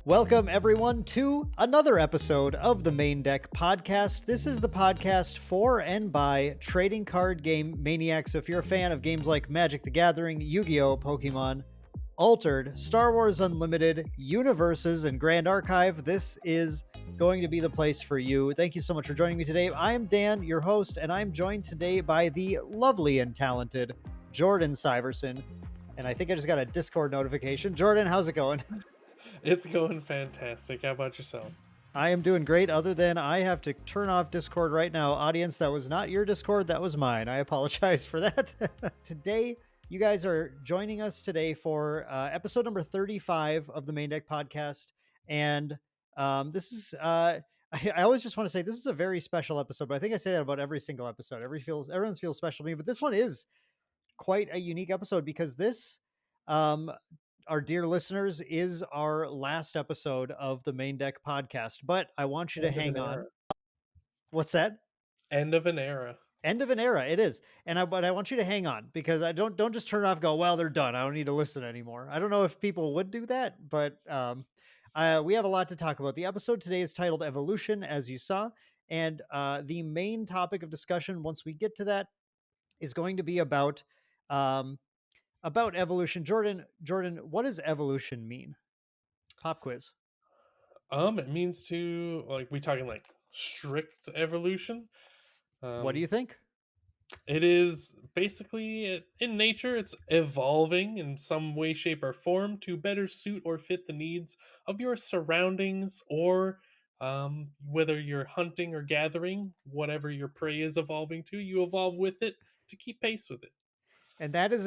Welcome, everyone, to another episode of the Maindeck Podcast. This is the podcast for and by trading card game maniacs. So if you're a fan of games like Magic the Gathering, Yu-Gi-Oh!, Pokemon, Altered, Star Wars Unlimited, UniVersus, and Grand Archive, this is going to be the place for you. Thank you so much for joining me today. I am Dan, your host, and I'm joined today by the lovely and talented Jordan Syverson. And I think I just got a Discord notification. Jordan, how's it going? It's going fantastic. How about yourself? I am doing great, other than I have to turn off Discord right now. Audience, that was not your Discord, that was mine. I apologize for that. Today, you guys are joining us today for episode number 35 of the Maindeck Podcast. And this is, I always just want to say this is a very special episode, but I think I say that about every single episode. Everyone feels special to me, but this one is quite a unique episode because this, our dear listeners, is our last episode of the Maindeck Podcast. But I want you to hang on. What's that? End of an era. End of an era. It is. But I want you to hang on because I don't just turn it off and go, well, they're done, I don't need to listen anymore. I don't know if people would do that, but we have a lot to talk about. The episode today is titled Evolution, as you saw. And the main topic of discussion, once we get to that, is going to be about evolution. Jordan, what does evolution mean? Pop quiz. It means to, like, we talking like strict evolution. What do you think? It is basically, in nature, it's evolving in some way, shape, or form to better suit or fit the needs of your surroundings, or whether you're hunting or gathering, whatever your prey is evolving to, you evolve with it to keep pace with it. And that is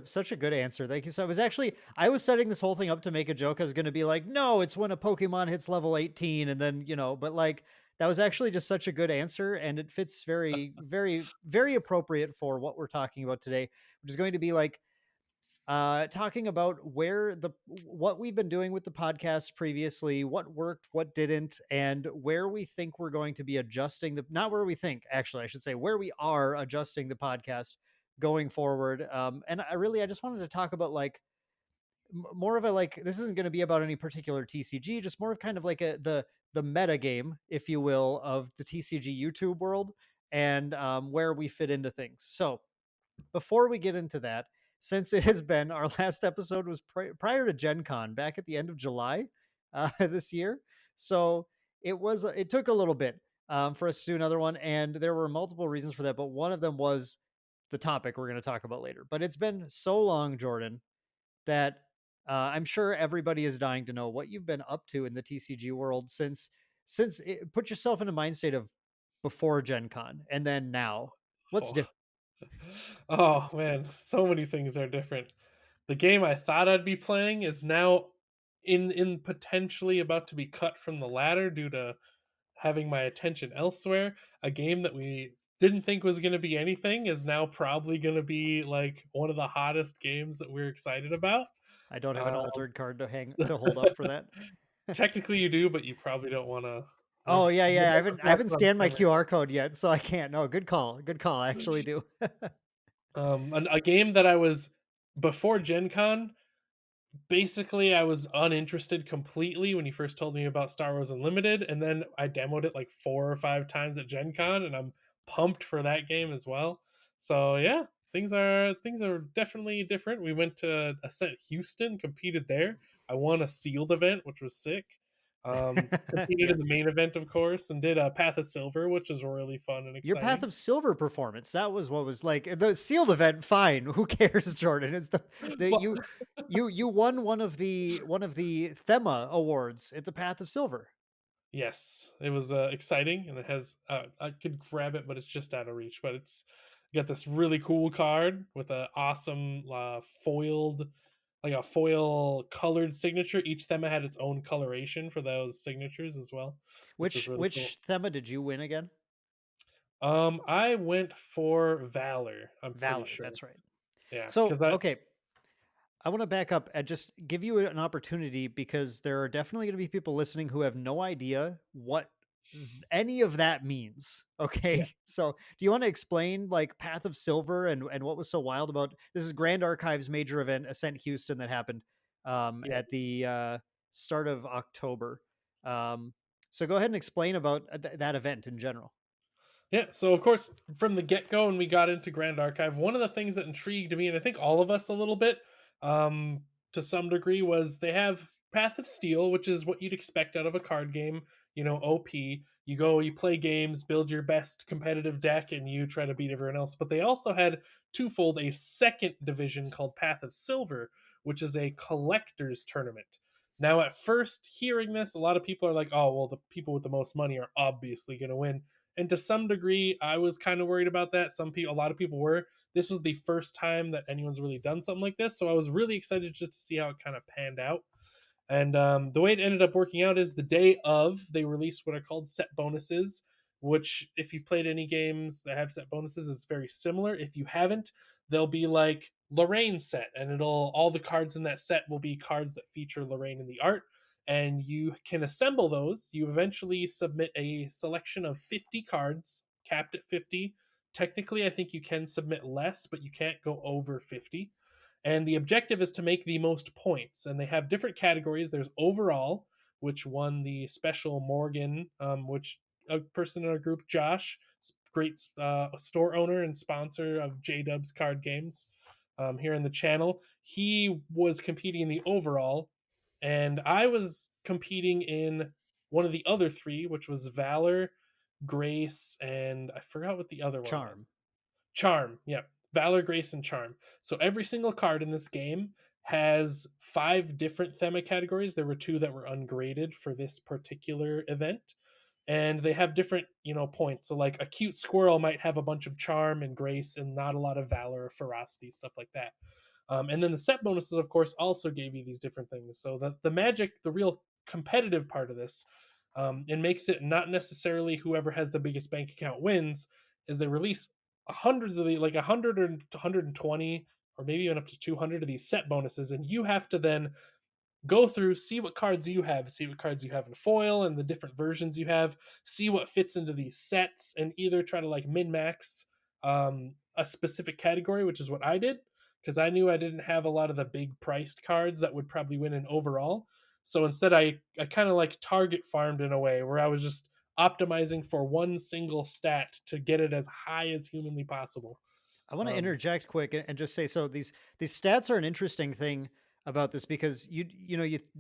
such a good answer. Thank you. So I was setting this whole thing up to make a joke. I was going to be like, no, it's when a Pokemon hits level 18 and then, but like that was actually just such a good answer. And it fits very, very, very appropriate for what we're talking about today, which is going to be like, talking about what we've been doing with the podcast previously, what worked, what didn't, and where we think we're going to be adjusting not where we think, actually, I should say where we are adjusting the podcast going forward. And I just wanted to talk about like more of a, like, this isn't going to be about any particular TCG, just more of kind of like the meta game, if you will, of the TCG YouTube world, and where we fit into things. So before we get into that, since it has been, our last episode was prior to Gen Con back at the end of July this year. So it took a little bit for us to do another one. And there were multiple reasons for that. But one of them was the topic we're going to talk about later. But it's been so long, Jordan, that I'm sure everybody is dying to know what you've been up to in the TCG world put yourself in a mind state of before Gen Con and then now. What's Oh. different? Oh man, so many things are different. The game I thought I'd be playing is now in potentially about to be cut from the ladder due to having my attention elsewhere. A game that we didn't think was going to be anything is now probably going to be like one of the hottest games that we're excited about. I don't have an Um, altered card to hold up for that. Technically, you do, but you probably don't want to. Oh yeah, yeah. I That's haven't what I'm scanned my saying. QR code yet, so I can't. No, good call. Good call. I actually do. A game that I was before Gen Con. Basically, I was uninterested completely when you first told me about Star Wars Unlimited, and then I demoed it like 4 or 5 times at Gen Con, and I'm pumped for that game as well. So yeah, things are definitely different. We went to Ascent Houston, competed there. I won a sealed event, which was sick. Competed in Yes. the main event, of course, and did a Path of Silver, which was really fun and Your Path exciting. of Silver performance. That was what was like the sealed event. Fine, who cares, Jordan? It's the Well, you won one of the Thema awards at the Path of Silver. yes, it was exciting, and it has. I could grab it, but it's just out of reach. But it's got this really cool card with a awesome foiled, like a foil colored signature. Each thema had its own coloration for those signatures as well, which was really cool. Which Thema did you win again? I went for Valor. I'm pretty Valor. sure. That's right. Yeah, So because that. okay, I want to back up and just give you an opportunity because there are definitely going to be people listening who have no idea what any of that means. Yeah, Okay. So do you want to explain like Path of Silver and what was so wild about this? Is Grand Archive's major event, Ascent Houston, that happened yeah. at the start of October. Um, so go ahead and explain about that event in general. Yeah, so of course, from the get go, when we got into Grand Archive, one of the things that intrigued me, and I think all of us a little bit, um, to some degree, was they have Path of Steel, which is what you'd expect out of a card game. You know, OP. You go, you play games, build your best competitive deck, and you try to beat everyone else. But they also had twofold a second division called Path of Silver, which is a collector's tournament. Now, at first hearing this, a lot of people are like, "Oh, well, the people with the most money are obviously going to win." And to some degree, I was kind of worried about that. A lot of people were. This was the first time that anyone's really done something like this, so I was really excited just to see how it kind of panned out. And the way it ended up working out is the day of, they released what are called set bonuses, which, if you've played any games that have set bonuses, it's very similar. If you haven't, they'll be like Lorraine set, and it'll all the cards in that set will be cards that feature Lorraine in the art. And you can assemble those. You eventually submit a selection of 50 cards, capped at 50. Technically, I think you can submit less, but you can't go over 50, and the objective is to make the most points. And they have different categories. There's overall, which won the special Morgan, which a person in our group, Josh, great store owner and sponsor of J Dub's card games, here in the channel. He was competing in the overall, and I was competing in one of the other three, which was Valor, Grace, and I forgot what the other one Charm. was. Charm, yeah. Valor, Grace, and Charm. So every single card in this game has 5 different thema categories. There were 2 that were ungraded for this particular event. And they have different, points. So like a cute squirrel might have a bunch of charm and grace and not a lot of valor or ferocity, stuff like that. And then the set bonuses, of course, also gave you these different things. So the magic, the real competitive part of this, and makes it not necessarily whoever has the biggest bank account wins, is they release hundreds of the like 100 or 120 or maybe even up to 200 of these set bonuses, and you have to then go through, see what cards you have, see what cards you have in foil and the different versions you have, see what fits into these sets, and either try to like min max a specific category, which is what I did, because I knew I didn't have a lot of the big priced cards that would probably win an overall. So instead, I kind of like target farmed in a way where I was just optimizing for one single stat to get it as high as humanly possible. I want to Um, interject quick and just say, so these stats are an interesting thing about this, because you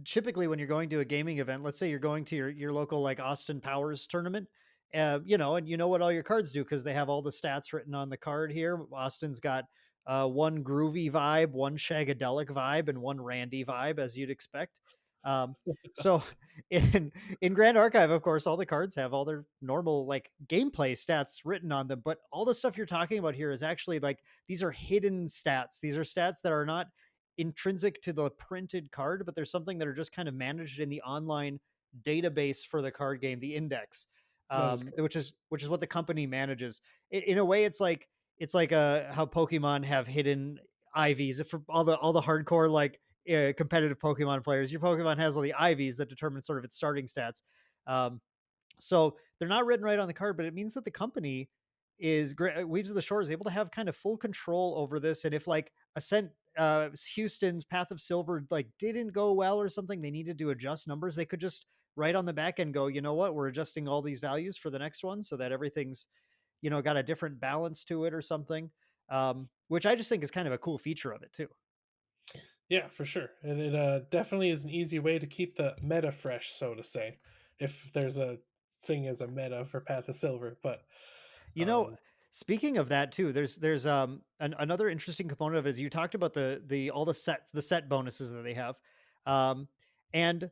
typically, when you're going to a gaming event, let's say you're going to your local like Austin Powers tournament, and you know what all your cards do because they have all the stats written on the card here. Austin's got one groovy vibe, one shagadelic vibe, and one randy vibe, as you'd expect. So in Grand Archive, of course, all the cards have all their normal like gameplay stats written on them, but all the stuff you're talking about here is actually like these are hidden stats. These are stats that are not intrinsic to the printed card, but there's something that are just kind of managed in the online database for the card game, the index, that is correct. which is what the company manages. In a way, it's like how Pokemon have hidden IVs. If for all the hardcore like competitive Pokemon players, your Pokemon has all the IVs that determine sort of its starting stats. Um, so they're not written right on the card, but it means that the company is great. Weaves of the Shore is able to have kind of full control over this. And if like Ascent, Houston's Path of Silver like didn't go well or something, they needed to adjust numbers, they could just right on the back end go, you know what, we're adjusting all these values for the next one so that everything's got a different balance to it or something. Which I just think is kind of a cool feature of it too. Yeah, for sure. And it definitely is an easy way to keep the meta fresh, so to say, if there's a thing as a meta for Path of Silver. But You know, um, speaking of that too, there's another interesting component of it is you talked about the all the set bonuses that they have. And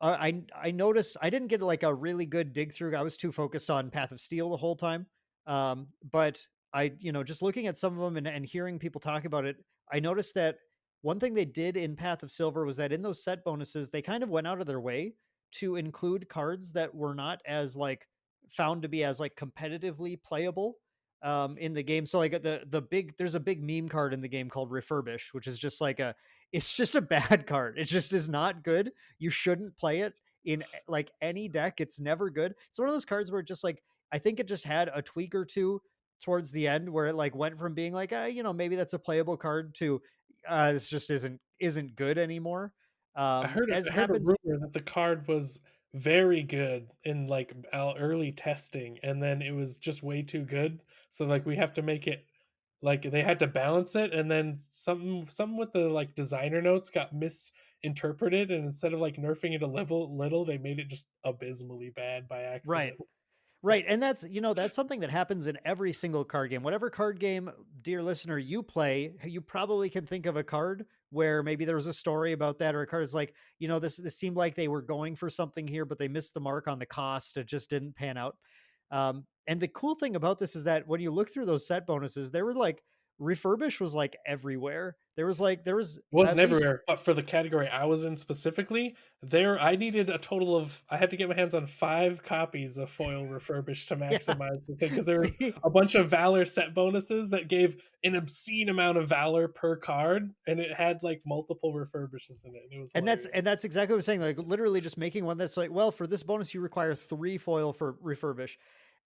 I noticed I didn't get like a really good dig through. I was too focused on Path of Steel the whole time. But I, just looking at some of them and hearing people talk about it, I noticed that one thing they did in Path of Silver was that in those set bonuses, they kind of went out of their way to include cards that were not as like found to be as like competitively playable in the game. So like there's a big meme card in the game called Refurbish, which is just like it's just a bad card. It just is not good. You shouldn't play it in like any deck. It's never good. It's one of those cards where it just like I think it just had a tweak or two towards the end where it like went from being like maybe that's a playable card to this just isn't good anymore. As I heard a happens. rumor that the card was very good in, like, early testing, and then it was just way too good, so, like, we have to make it like, they had to balance it, and then something with the, like, designer notes got misinterpreted, and instead of, like, nerfing it a level little, they made it just abysmally bad by Right. accident. Right, and that's, that's something that happens in every single card game. Whatever card game, dear listener, you play, you probably can think of a card where maybe there was a story about that, or a card is like, this seemed like they were going for something here, but they missed the mark on the cost. It just didn't pan out. And the cool thing about this is that when you look through those set bonuses, they were like refurbish was like everywhere. There was Wasn't at least everywhere, but for the category I was in specifically, there I needed a total of I had to get my hands on 5 copies of foil refurbished to yeah. maximize the thing because there were See, a bunch of Valor set bonuses that gave an obscene amount of Valor per card, and it had, like, multiple refurbishes in it, and it was and that's hilarious. and that's exactly what I'm saying. Like literally just making one that's like, well, for this bonus, you require 3 foil for refurbish.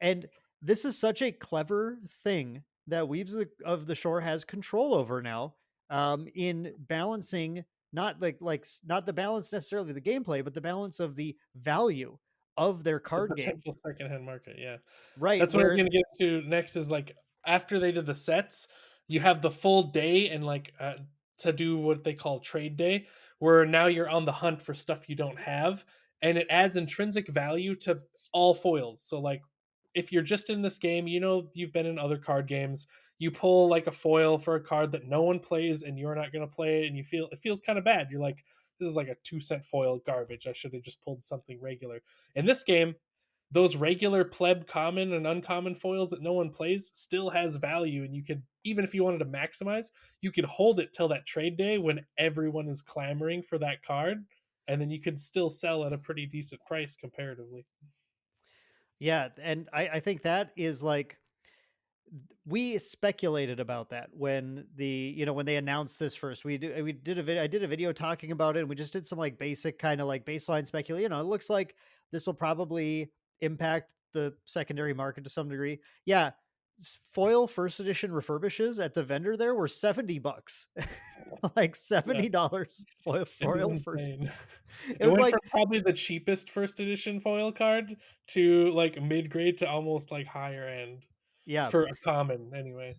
And this is such a clever thing that of the Shore has control over now, in balancing not the balance necessarily of the gameplay, but the balance of the value of their The card game. potential secondhand market, yeah. Right. That's what I was Where gonna get to next is, like, after they did the sets, you have the full day and, like, to do what they call trade day, where now you're on the hunt for stuff you don't have, and it adds intrinsic value to all foils. So, like, if you're just in this game, you've been in other card games, you pull, like, a foil for a card that no one plays and you're not gonna play it, and it feels kinda bad. You're like, "This is like a 2-cent foil garbage. I should have just pulled something regular." In this game, those regular pleb common and uncommon foils that no one plays still has value, and you could, even if you wanted to maximize, you could hold it till that trade day when everyone is clamoring for that card, and then you could still sell at a pretty decent price comparatively. yeah, and I think that is like we speculated about that when when they announced this first. We did a video. I did a video talking about it, and we just did some like basic kind of like baseline speculation. It looks like this will probably impact the secondary market to some degree. Yeah, foil first edition refurbishes at the vendor there were $70, like Yeah, $70 it is foil first. insane. It It was went from like, probably the cheapest first edition foil card to, like, mid-grade to almost, like, higher end yeah. for a common anyway.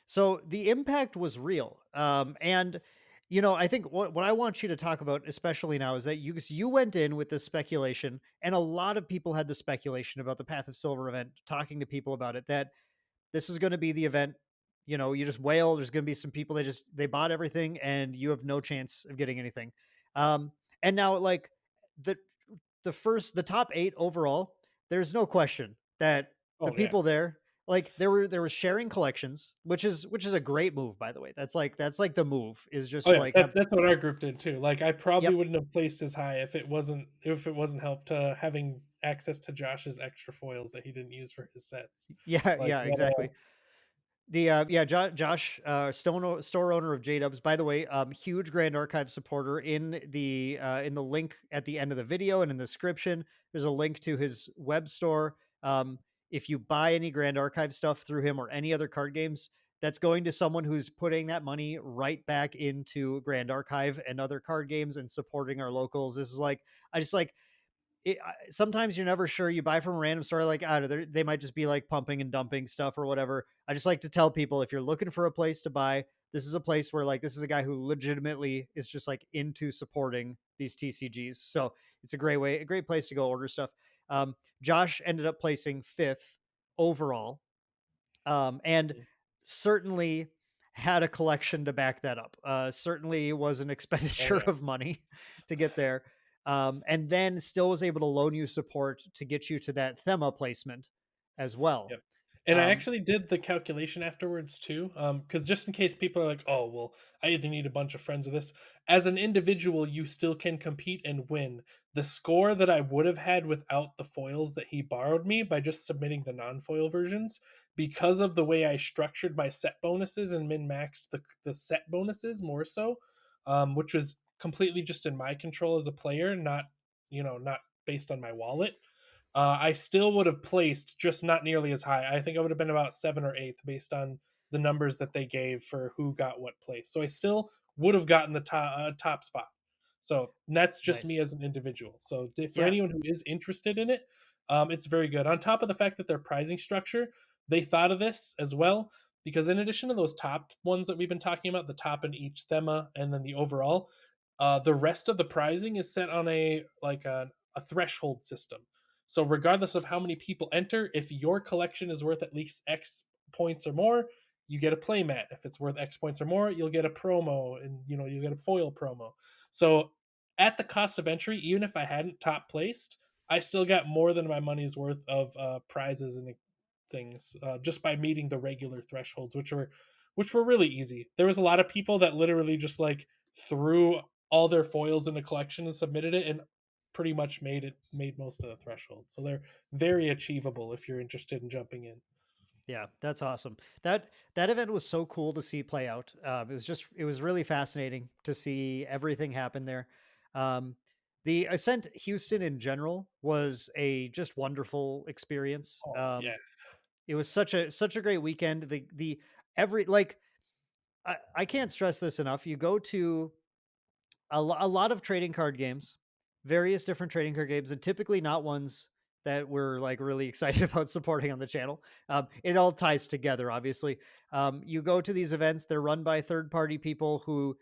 So the impact was real. And I think what I want you to talk about, especially now, is that you went in with this speculation, and a lot of people had the speculation about the Path of Silver event, talking to people about it, that this is going to be the event. You just wail. There's going to be some people they bought everything, and you have no chance of getting anything. And now like the the top 8 overall, there's no question that the Oh, yeah. people there, like there was sharing collections, which is a great move, by the way. That's like the move is Oh, just to yeah, like have. that's what our group did too. Like, I probably Yep. wouldn't have placed as high if it wasn't helped to having access to Josh's extra foils that he didn't use for his sets. Yeah, Like, yeah, that, exactly. Josh, store owner of J-Dubs, by the way, huge Grand Archive supporter. In the link at the end of the video and in the description, there's a link to his web store. If you buy any Grand Archive stuff through him or any other card games, that's going to someone who's putting that money right back into Grand Archive and other card games and supporting our locals. This is like, I just like sometimes you're never sure. You buy from a random store, like out of there, they might just be like pumping and dumping stuff or whatever. I just like to tell people, if you're looking for a place to buy, this is a place where like this is a guy who legitimately is just like into supporting these TCGs. So it's a great place to go order stuff. Josh ended up placing fifth overall, and mhm. certainly had a collection to back that up. Certainly was an Oh, expenditure yeah. of money to get there, and then still was able to loan you support to get you to that Thema placement as well. Yep. And I Um, actually did the calculation afterwards too, because just in case people are like, "Oh, well, I either need a bunch of friends of this." As an individual, you still can compete and win. The score that I would have had without the foils that he borrowed me by just submitting the non-foil versions, because of the way I structured my set bonuses and min-maxed the set bonuses more so, which was completely just in my control as a player, not based on my wallet. I still would have placed, just not nearly as high. I think I would have been about 7th or 8th based on the numbers that they gave for who got what place. So I still would have gotten the top spot. So and that's just me Nice. as an individual. So for Yeah. anyone who is interested in it, it's very good. On top of the fact that their pricing structure, they thought of this as well because in addition to those top ones that we've been talking about, the top in each thema and then the overall, the rest of the pricing is set on a threshold system. So regardless of how many people enter, if your collection is worth at least X points or more, you get a playmat. If it's worth X points or more, you'll get a promo, and you get a foil promo. So at the cost of entry, even if I hadn't top placed, I still got more than my money's worth of prizes and things just by meeting the regular thresholds, which were really easy. There was a lot of people that literally just like threw all their foils in a collection and submitted it, and pretty much made most of the thresholds. So they're very achievable if you're interested in jumping in. Yeah, that's awesome. That event was so cool to see play out. It was really fascinating to see everything happen there. Um, the Ascent Houston in general was a just wonderful experience. Oh yeah, It was such a great weekend. The every like I can't stress this enough. You go to a lot of trading card games, various different trading card games, and typically not ones that we're like really excited about supporting on the channel. It all ties together, obviously. You go to these events; they're run by third party people who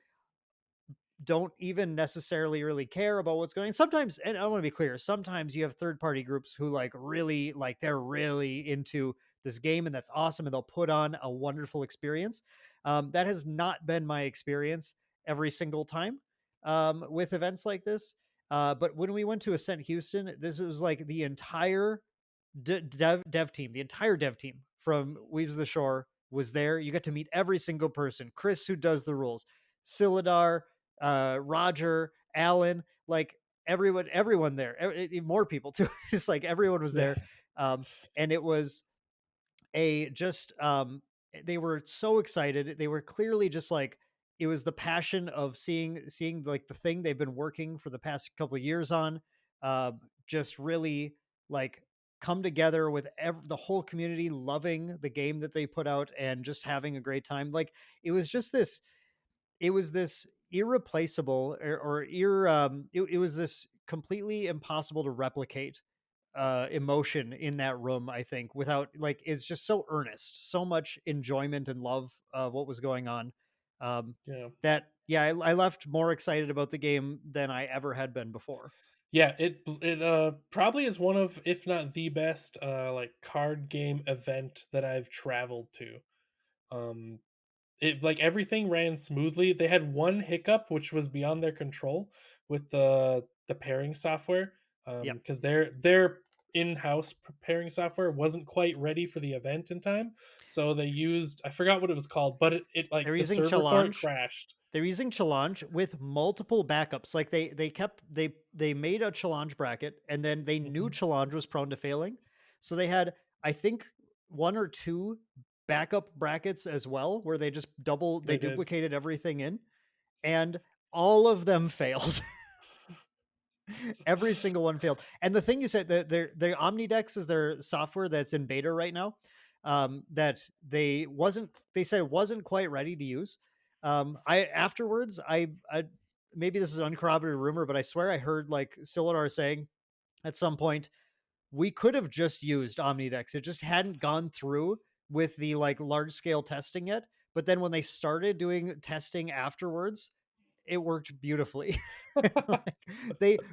don't even necessarily really care about what's going on. Sometimes, and I want to be clear, sometimes you have third party groups who like really like they're really into this game and that's awesome and they'll put on a wonderful experience. That has not been my experience every single time with events like this. But when we went to Ascent Houston, this was like the entire dev team, the entire dev team from Weaves of the Shore was there. You get to meet every single person. Chris, who does the rules, Silidar, Roger, Alan, like everyone there, more people too. It's like everyone was yeah, there. And it was a just they were so excited. They were clearly just like it was the passion of seeing like the thing they've been working for the past couple of years on just really like come together with the whole community loving the game that they put out and just having a great time. Like it was just this it was this irreplaceable it was this completely impossible to replicate emotion in that room, I think, without like it's just so earnest, so much enjoyment and love of what was going on. um yeah. that yeah, I left more excited about the game than I ever had been before. Yeah, it probably is one of, if not the best, like card game event that I've traveled to. Um, it like everything ran smoothly. They had one hiccup, which was beyond their control with the pairing software, Yep. because their in-house pairing software wasn't quite ready for the event in time, so they used, I forgot what it was called, but it like they're the using server for it challenge crashed. they're using challenge with multiple backups. Like they made a challenge bracket and then they knew Mhm. challenge was prone to failing, so they had, I think, one or two backup brackets as well where they They did. duplicated everything in, and all of them failed. Every single one failed. And the thing you said, that their Omnidex is their software that's in beta right now. That they said wasn't quite ready to use. I afterwards I maybe this is an uncorroborated rumor, but I swear I heard like Silidar saying at some point we could have just used Omnidex. It just hadn't gone through with the like large scale testing yet. But then when they started doing testing afterwards, it worked beautifully. Like,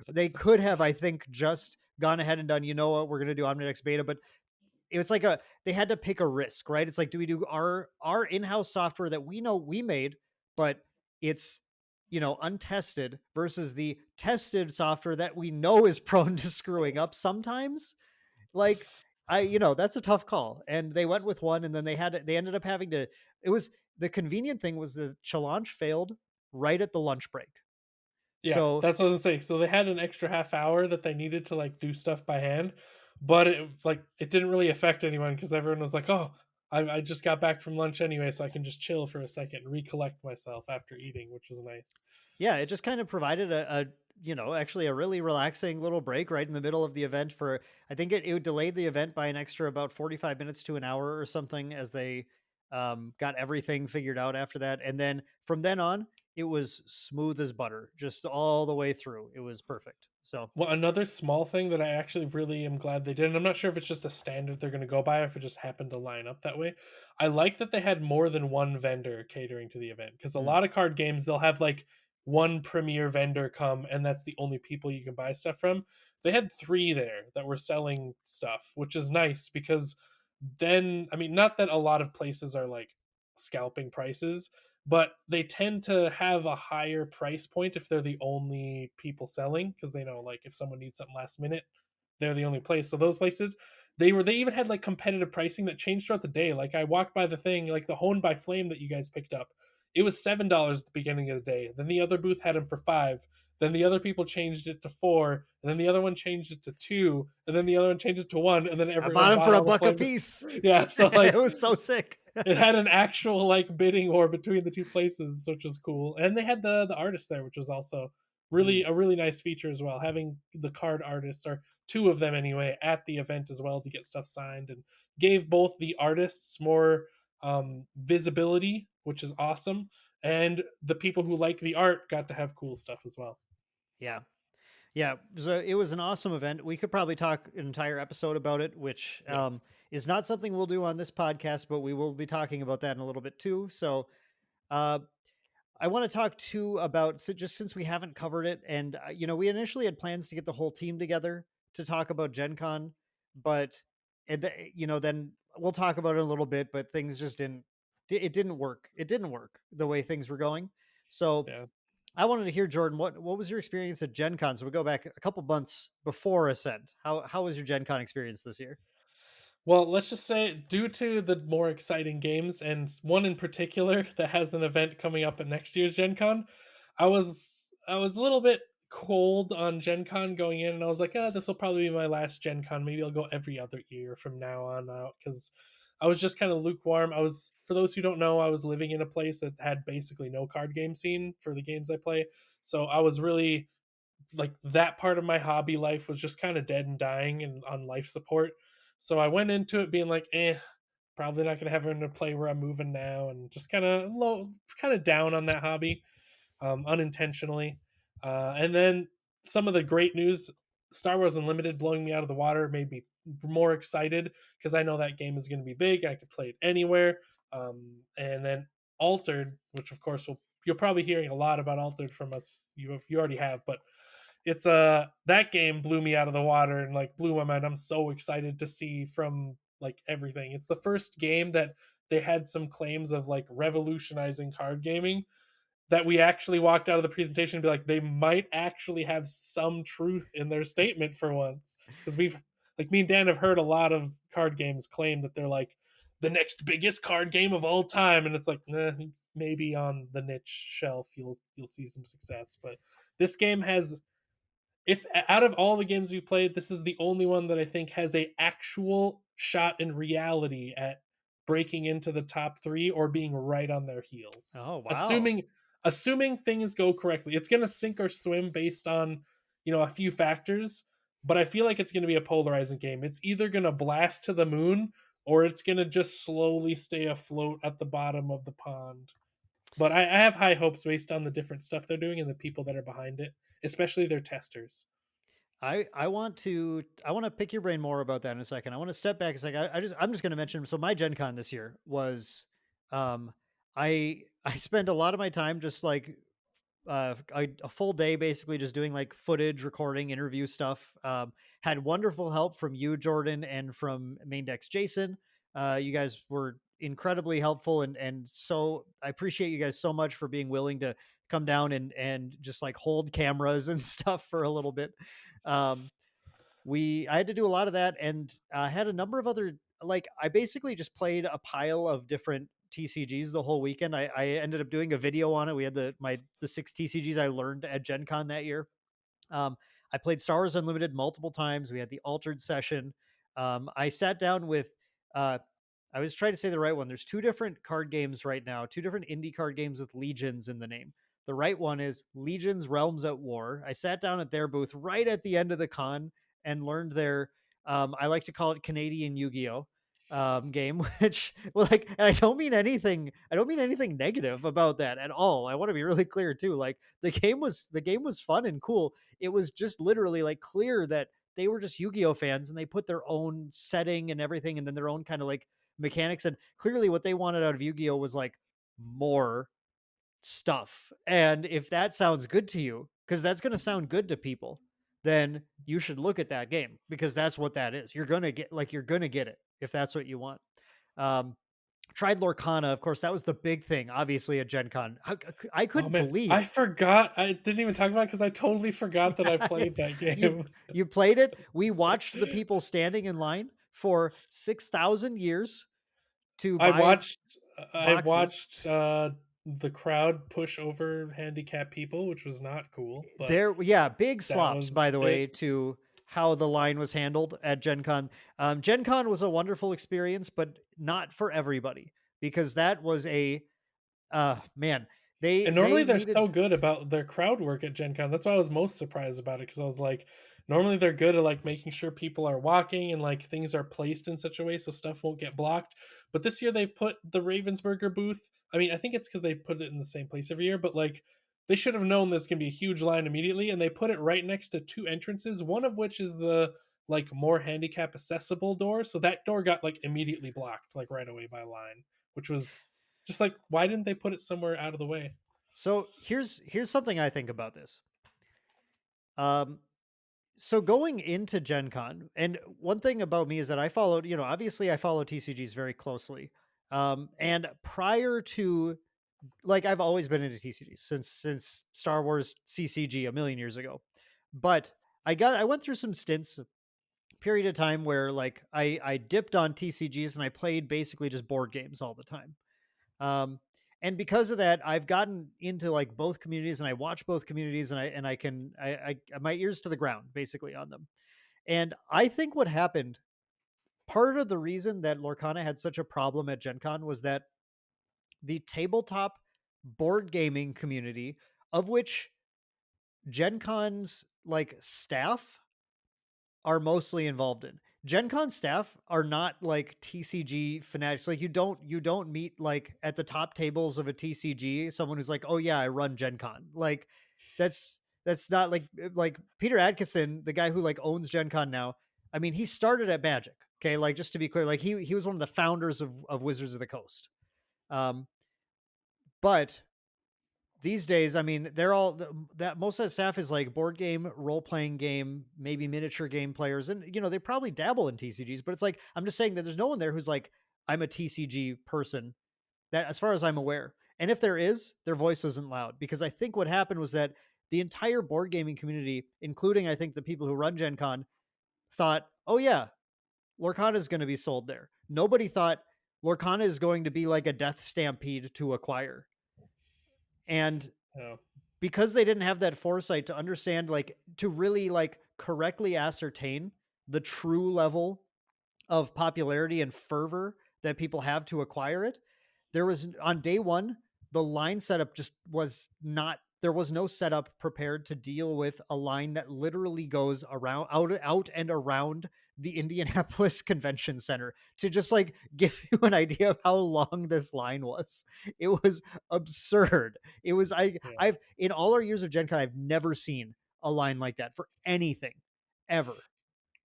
they could have, I think, just gone ahead and done, you know what, we're gonna do Omnidex beta, but it was like a they had to pick a risk, right? It's like, do we do our in-house software that we know we made, but it's untested versus the tested software that we know is prone to screwing up sometimes? Like that's a tough call. And they went with one and then they ended up having to it was the convenient thing was the challenge failed right at the lunch break. Yeah, So that's what I was saying. So they had an extra half hour that they needed to like do stuff by hand, but it didn't really affect anyone because everyone was like, "Oh, I just got back from lunch anyway, so I can just chill for a second and recollect myself after eating," which was nice. yeah, it just kind of provided actually a really relaxing little break right in the middle of the event. For I think it delayed the event by an extra about 45 minutes to an hour or something as they got everything figured out after that. And then from then on, it was smooth as butter, just all the way through. It was perfect. So, Well, another small thing that I actually really am glad they did, and I'm not sure if it's just a standard they're gonna go by or if it just happened to line up that way. I like that they had more than one vendor catering to the event, because a mm, lot of card games, they'll have, like, one premier vendor come, and that's the only people you can buy stuff from. They had 3 there that were selling stuff, which is nice because then I mean, not that a lot of places are, like, scalping prices, but they tend to have a higher price point if they're the only people selling, because they know, like, if someone needs something last minute, they're the only place. So those places, they even had like competitive pricing that changed throughout the day. Like, I walked by the thing, like the Honed by Flame that you guys picked up, it was $7 at the beginning of the day, then the other booth had them for 5, then the other people changed it to 4, and then the other one changed it to 2, and then the other one changed it to 1, and then I everyone bought them bought for a all the buck a flavors. piece. Yeah, so It like was so sick. it had an actual like bidding war between the two places, which was cool. And they had the artists there, which was also really Mm, a really nice feature as well. Having the card artists, or two of them anyway, at the event as well to get stuff signed, and gave both the artists more visibility, which is awesome, and the people who like the art got to have cool stuff as well. yeah. Yeah, so it was an awesome event. We could probably talk an entire episode about it, which Yeah, is not something we'll do on this podcast, but we will be talking about that in a little bit too. So, uh, I want to talk too about, so just since we haven't covered it, and we initially had plans to get the whole team together to talk about Gen Con, but then we'll talk about it in a little bit. But things just it didn't work. It didn't work the way things were going. So yeah. I wanted to hear, Jordan, what was your experience at Gen Con? So we go back a couple months before Ascent. How was your Gen Con experience this year? Well, let's just say, due to the more exciting games, and one in particular that has an event coming up at next year's Gen Con, I was a little bit cold on Gen Con going in, and I was like, this will probably be my last Gen Con. Maybe I'll go every other year from now on out, because I was just kind of lukewarm. For those who don't know, I was living in a place that had basically no card game scene for the games I play. So I was really like, that part of my hobby life was just kind of dead and dying and on life support. So I went into it being like, probably not gonna have anyone to play where I'm moving now, and just kind of low, kind of down on that hobby, unintentionally. And then some of the great news, Star Wars Unlimited blowing me out of the water, made me more excited, because I know that game is going to be big. I could play it anywhere. And then Altered, which of course you'll probably hearing a lot about Altered from us. You already have, but it's that game blew me out of the water and like blew my mind. I'm so excited to see from like everything. It's the first game that they had some claims of like revolutionizing card gaming, that we actually walked out of the presentation and be like, they might actually have some truth in their statement for once. Because we've, like, me and Dan have heard a lot of card games claim that they're like the next biggest card game of all time, and it's like, maybe on the niche shelf you'll see some success, but this game has, if out of all the games we've played, this is the only one that I think has a actual shot in reality at breaking into the top 3 or being right on their heels. Oh wow. Assuming things go correctly. It's going to sink or swim based on, a few factors, but I feel like it's going to be a polarizing game. It's either going to blast to the moon, or it's going to just slowly stay afloat at the bottom of the pond. But I have high hopes based on the different stuff they're doing and the people that are behind it, especially their testers. I want to pick your brain more about that in a second. I want to step back a second. I'm just going to mention, so my Gen Con this year was um I spent a lot of my time just like a full day basically just doing like footage recording interview stuff. Had wonderful help from you, Jordan, and from Maindex Jason. You guys were incredibly helpful, and so I appreciate you guys so much for being willing to come down and just like hold cameras and stuff for a little bit. um I had to do a lot of that, and I had a number of other, like, I basically just played a pile of different TCGs the whole weekend. I ended up doing a video on it. We had the 6 TCGs I learned at Gen Con that year. um, I played Star Wars Unlimited multiple times. We had the altered session. I sat down with uh, I was trying to say the right one. There's two different card games right now, two different indie card games with legions in the name. The right one is Legions Realms at War. I sat down at their booth right at the end of the con and learned their, I like to call it Canadian Yu-Gi-Oh. game, which well, like, and I don't mean anything negative about that at all. I want to be really clear too. Like the game was fun and cool. It was just literally like clear that they were just Yu-Gi-Oh fans and they put their own setting and everything and then their own kind of like mechanics, and clearly what they wanted out of Yu-Gi-Oh was like more stuff. And if that sounds good to you, because that's going to sound good to people, then you should look at that game because that's what that is. You're going to get it if that's what you want. Um, Tried Lorcana, of course, that was the big thing, obviously at Gen Con. I Oh couldn't man, I believe, forgot. I didn't even talk about it because I totally forgot that I yeah, played that you game. you played it. We watched the people standing in line for 6,000 years to I buy watched I boxes. watched the crowd push over handicapped people, which was not cool, but There, yeah, big that slops, was by the it. way, to how the line was handled at Gen Con. Gen Con was a wonderful experience, but not for everybody because that was a man. And normally They they're needed. so good about their crowd work at Gen Con. That's why I was most surprised about it because I was like, normally they're good at like making sure people are walking and like things are placed in such a way so stuff won't get blocked. But this year they put the Ravensburger booth. I mean, I think it's because they put it in the same place every year, but like they should have known there's gonna be a huge line immediately, and they put it right next to two entrances, one of which is the like more handicap accessible door. So that door got like immediately blocked, like right away by a line, which was just like, why didn't they put it somewhere out of the way? So here's something I think about this. Um, so going into Gen Con, and one thing about me is that I followed, obviously I follow TCGs very closely. And prior to, like, I've always been into TCGs since Star Wars CCG a million years ago. But I went through some stints, period of time where like I dipped on TCGs and I played basically just board games all the time. Um, and because of that, I've gotten into like both communities and I watch both communities and I can my ears to the ground basically on them. And I think what happened, part of the reason that Lorcana had such a problem at Gen Con was that the tabletop board gaming community, of which Gen Con's like staff are mostly involved in. Gen Con staff are not like TCG fanatics. Like you don't meet like at the top tables of a TCG someone who's like, "Oh yeah, I run Gen Con." Like that's not like Peter Adkison, the guy who like owns Gen Con now. I mean, he started at Magic. Okay, like just to be clear, like he was one of the founders of Wizards of the Coast. Um, but these days, I mean, they're all that most of the staff is like board game, role playing game, maybe miniature game players, and they probably dabble in TCGs. But it's like I'm just saying that there's no one there who's like I'm a TCG person. That, as far as I'm aware, and if there is, their voice isn't loud because I think what happened was that the entire board gaming community, including I think the people who run Gen Con, thought, oh yeah, Lorcana is going to be sold there. Nobody thought Lorcana is going to be like a death stampede to acquire. And Oh, because they didn't have that foresight to understand, like, to really like correctly ascertain the true level of popularity and fervor that people have to acquire it, there was on day one, the line setup just was not, there was no setup prepared to deal with a line that literally goes around out and around the Indianapolis Convention Center to just like give you an idea of how long this line was. It was absurd. It was yeah. I've in all our years of Gen Con, I've never seen a line like that for anything ever.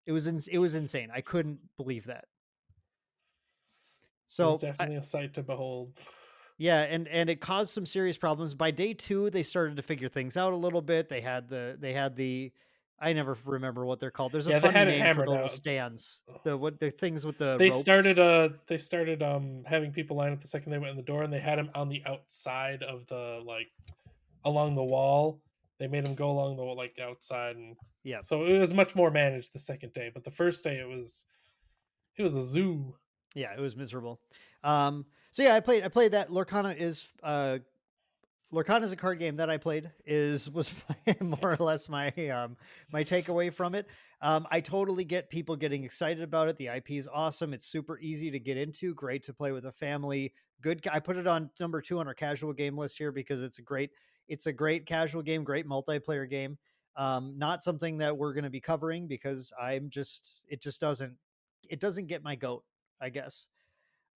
It was insane. I couldn't believe that. It was So definitely a sight to behold. yeah, and it caused some serious problems. By day two, they started to figure things out a little bit. They had the I never remember what they're called. There's a Yeah, they funny had it name for hammered the little out. stands. The things with the They ropes. started having people line up the second they went in the door, and they had them on the outside of the like along the wall. They made them go along the like outside, and Yeah. so it was much more managed the second day. But the first day it was a zoo. Yeah, it was miserable. So yeah, I played that. Lorcana is a card game that I played. Is was more or less my takeaway from it. I totally get people getting excited about it. The IP is awesome. It's super easy to get into. Great to play with a family. Good. I put it on number 2 on our casual game list here because it's a great casual game. Great multiplayer game. Not something that we're going to be covering because it just doesn't get my goat. I guess.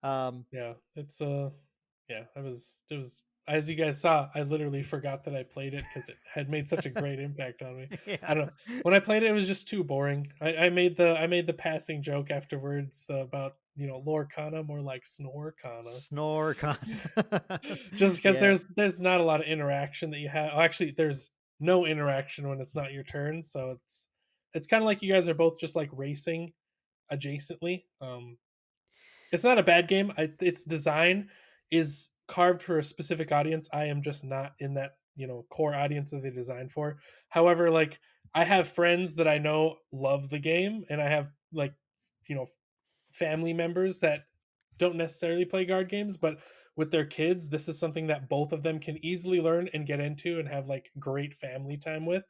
Um, Yeah, it's yeah, it was as you guys saw, I literally forgot that I played it because it had made such a great impact on me. I yeah. don't know. When I played it, it was just too boring. I made the passing joke afterwards about, Lorcana, more like Snorcana. Snore con. Just because Yeah. there's not a lot of interaction that you have. Oh, actually, there's no interaction when it's not your turn, so it's kind of like you guys are both just like racing adjacently. It's not a bad game. Its design is carved for a specific audience. I am just not in that, core audience that they designed for. However, like, I have friends that I know love the game, and I have, like, you know family members that don't necessarily play card games, but with their kids, this is something that both of them can easily learn and get into and have like great family time with.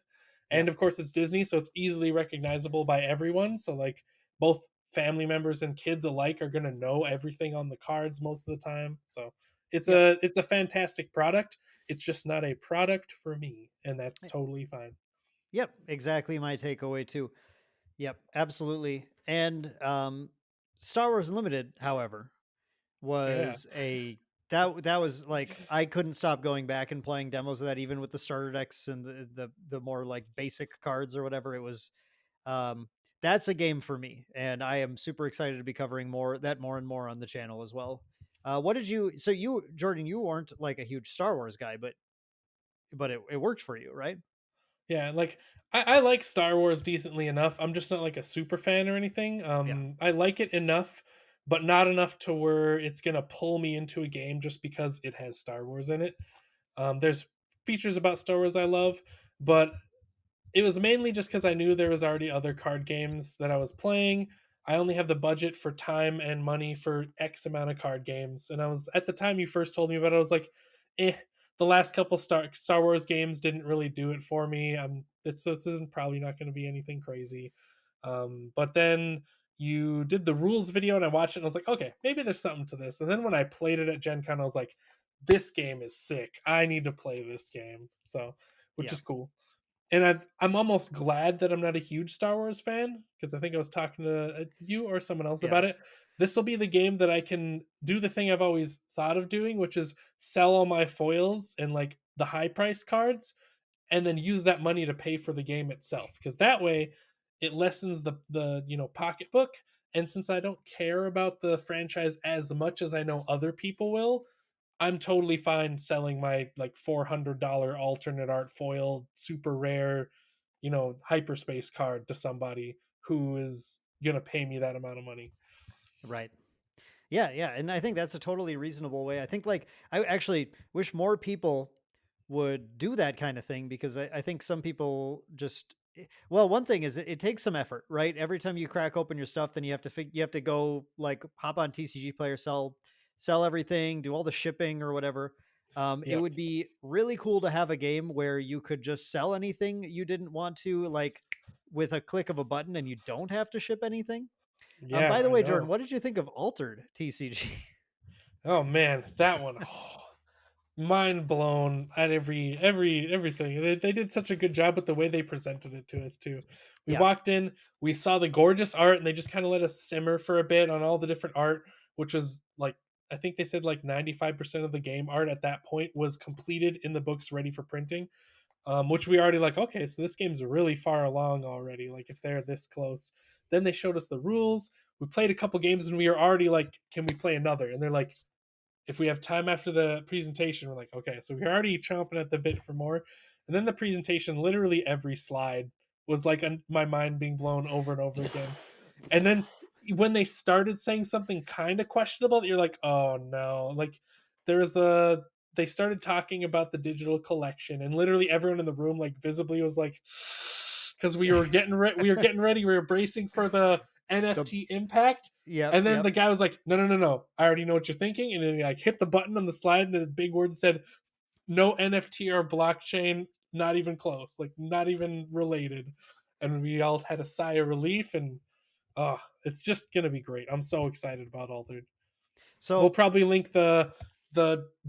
And Yep. of course, it's Disney, so it's easily recognizable by everyone. So, like, both family members and kids alike are going to know everything on the cards most of the time. So, it's Yep. a fantastic product. It's just not a product for me, and that's totally fine. Yep. Exactly my takeaway too. Yep. Absolutely. And Star Wars Unlimited, however, Yeah, was a that was like I couldn't stop going back and playing demos of that even with the starter decks and the more like basic cards or whatever. It was um that's a game for me, and I am super excited to be covering more and more on the channel as well. What did you so you Jordan, you weren't like a huge Star Wars guy, but it worked for you, right? yeah, like, I like Star Wars decently enough. I'm just not like a super fan or anything. Yeah. I like it enough, but not enough to where it's gonna pull me into a game just because it has Star Wars in it. There's features about Star Wars I love, but it was mainly just because I knew there was already other card games that I was playing. I only have the budget for time and money for X amount of card games, and I was at the time you first told me about it, I was like, eh. The last couple Star Wars games didn't really do it for me. This isn't probably not going to be anything crazy. But then you did the rules video, and I watched it, and I was like, okay, maybe there's something to this. And then when I played it at Gen Con, I was like, this game is sick. I need to play this game. So, which Yeah. is cool. And I'm almost glad that I'm not a huge Star Wars fan because I think I was talking to you or someone else Yeah. about it. This will be the game that I can do the thing I've always thought of doing, which is sell all my foils and like the high price cards, and then use that money to pay for the game itself. Because that way, it lessens the pocketbook. And since I don't care about the franchise as much as I know other people will, I'm totally fine selling my like $400 alternate art foil super rare, hyperspace card to somebody who is going to pay me that amount of money. Right. Yeah, yeah, and I think that's a totally reasonable way. I think like I actually wish more people would do that kind of thing because I think some people just well, one thing is it takes some effort, right? Every time you crack open your stuff, then you have to go like hop on TCG Player, sell everything, do all the shipping or whatever. It Yep. would be really cool to have a game where you could just sell anything you didn't want to, like with a click of a button, and you don't have to ship anything. Yeah, By the I way, Jordan, know. what did you think of Altered TCG? Oh man, that one. Mind blown at everything. They did such a good job with the way they presented it to us too. We Yeah, walked in, we saw the gorgeous art, and they just kind of let us simmer for a bit on all the different art, which was like, I think they said like 95% of the game art at that point was completed in the books ready for printing. Which we already like, okay, so this game's really far along already. Like, if they're this close, then they showed us the rules. We played a couple games and we were already like, can we play another? And they're like, if we have time after the presentation, we're like, okay, so we're already chomping at the bit for more. And then the presentation, literally every slide was like my mind being blown over and over again. And then when they started saying something kind of questionable, you're like, oh no. Like, there was they started talking about the digital collection, and literally everyone in the room, like, visibly was like, because we were getting ready, we were bracing for the the NFT impact. yep, And then yep. the guy was like, no, no, no, no. I already know what you're thinking. And then he like hit the button on the slide, and the big words said, no NFT or blockchain, not even close, like not even related. And we all had a sigh of relief, and it's just gonna be great. I'm so excited about Altered. We'll So probably link the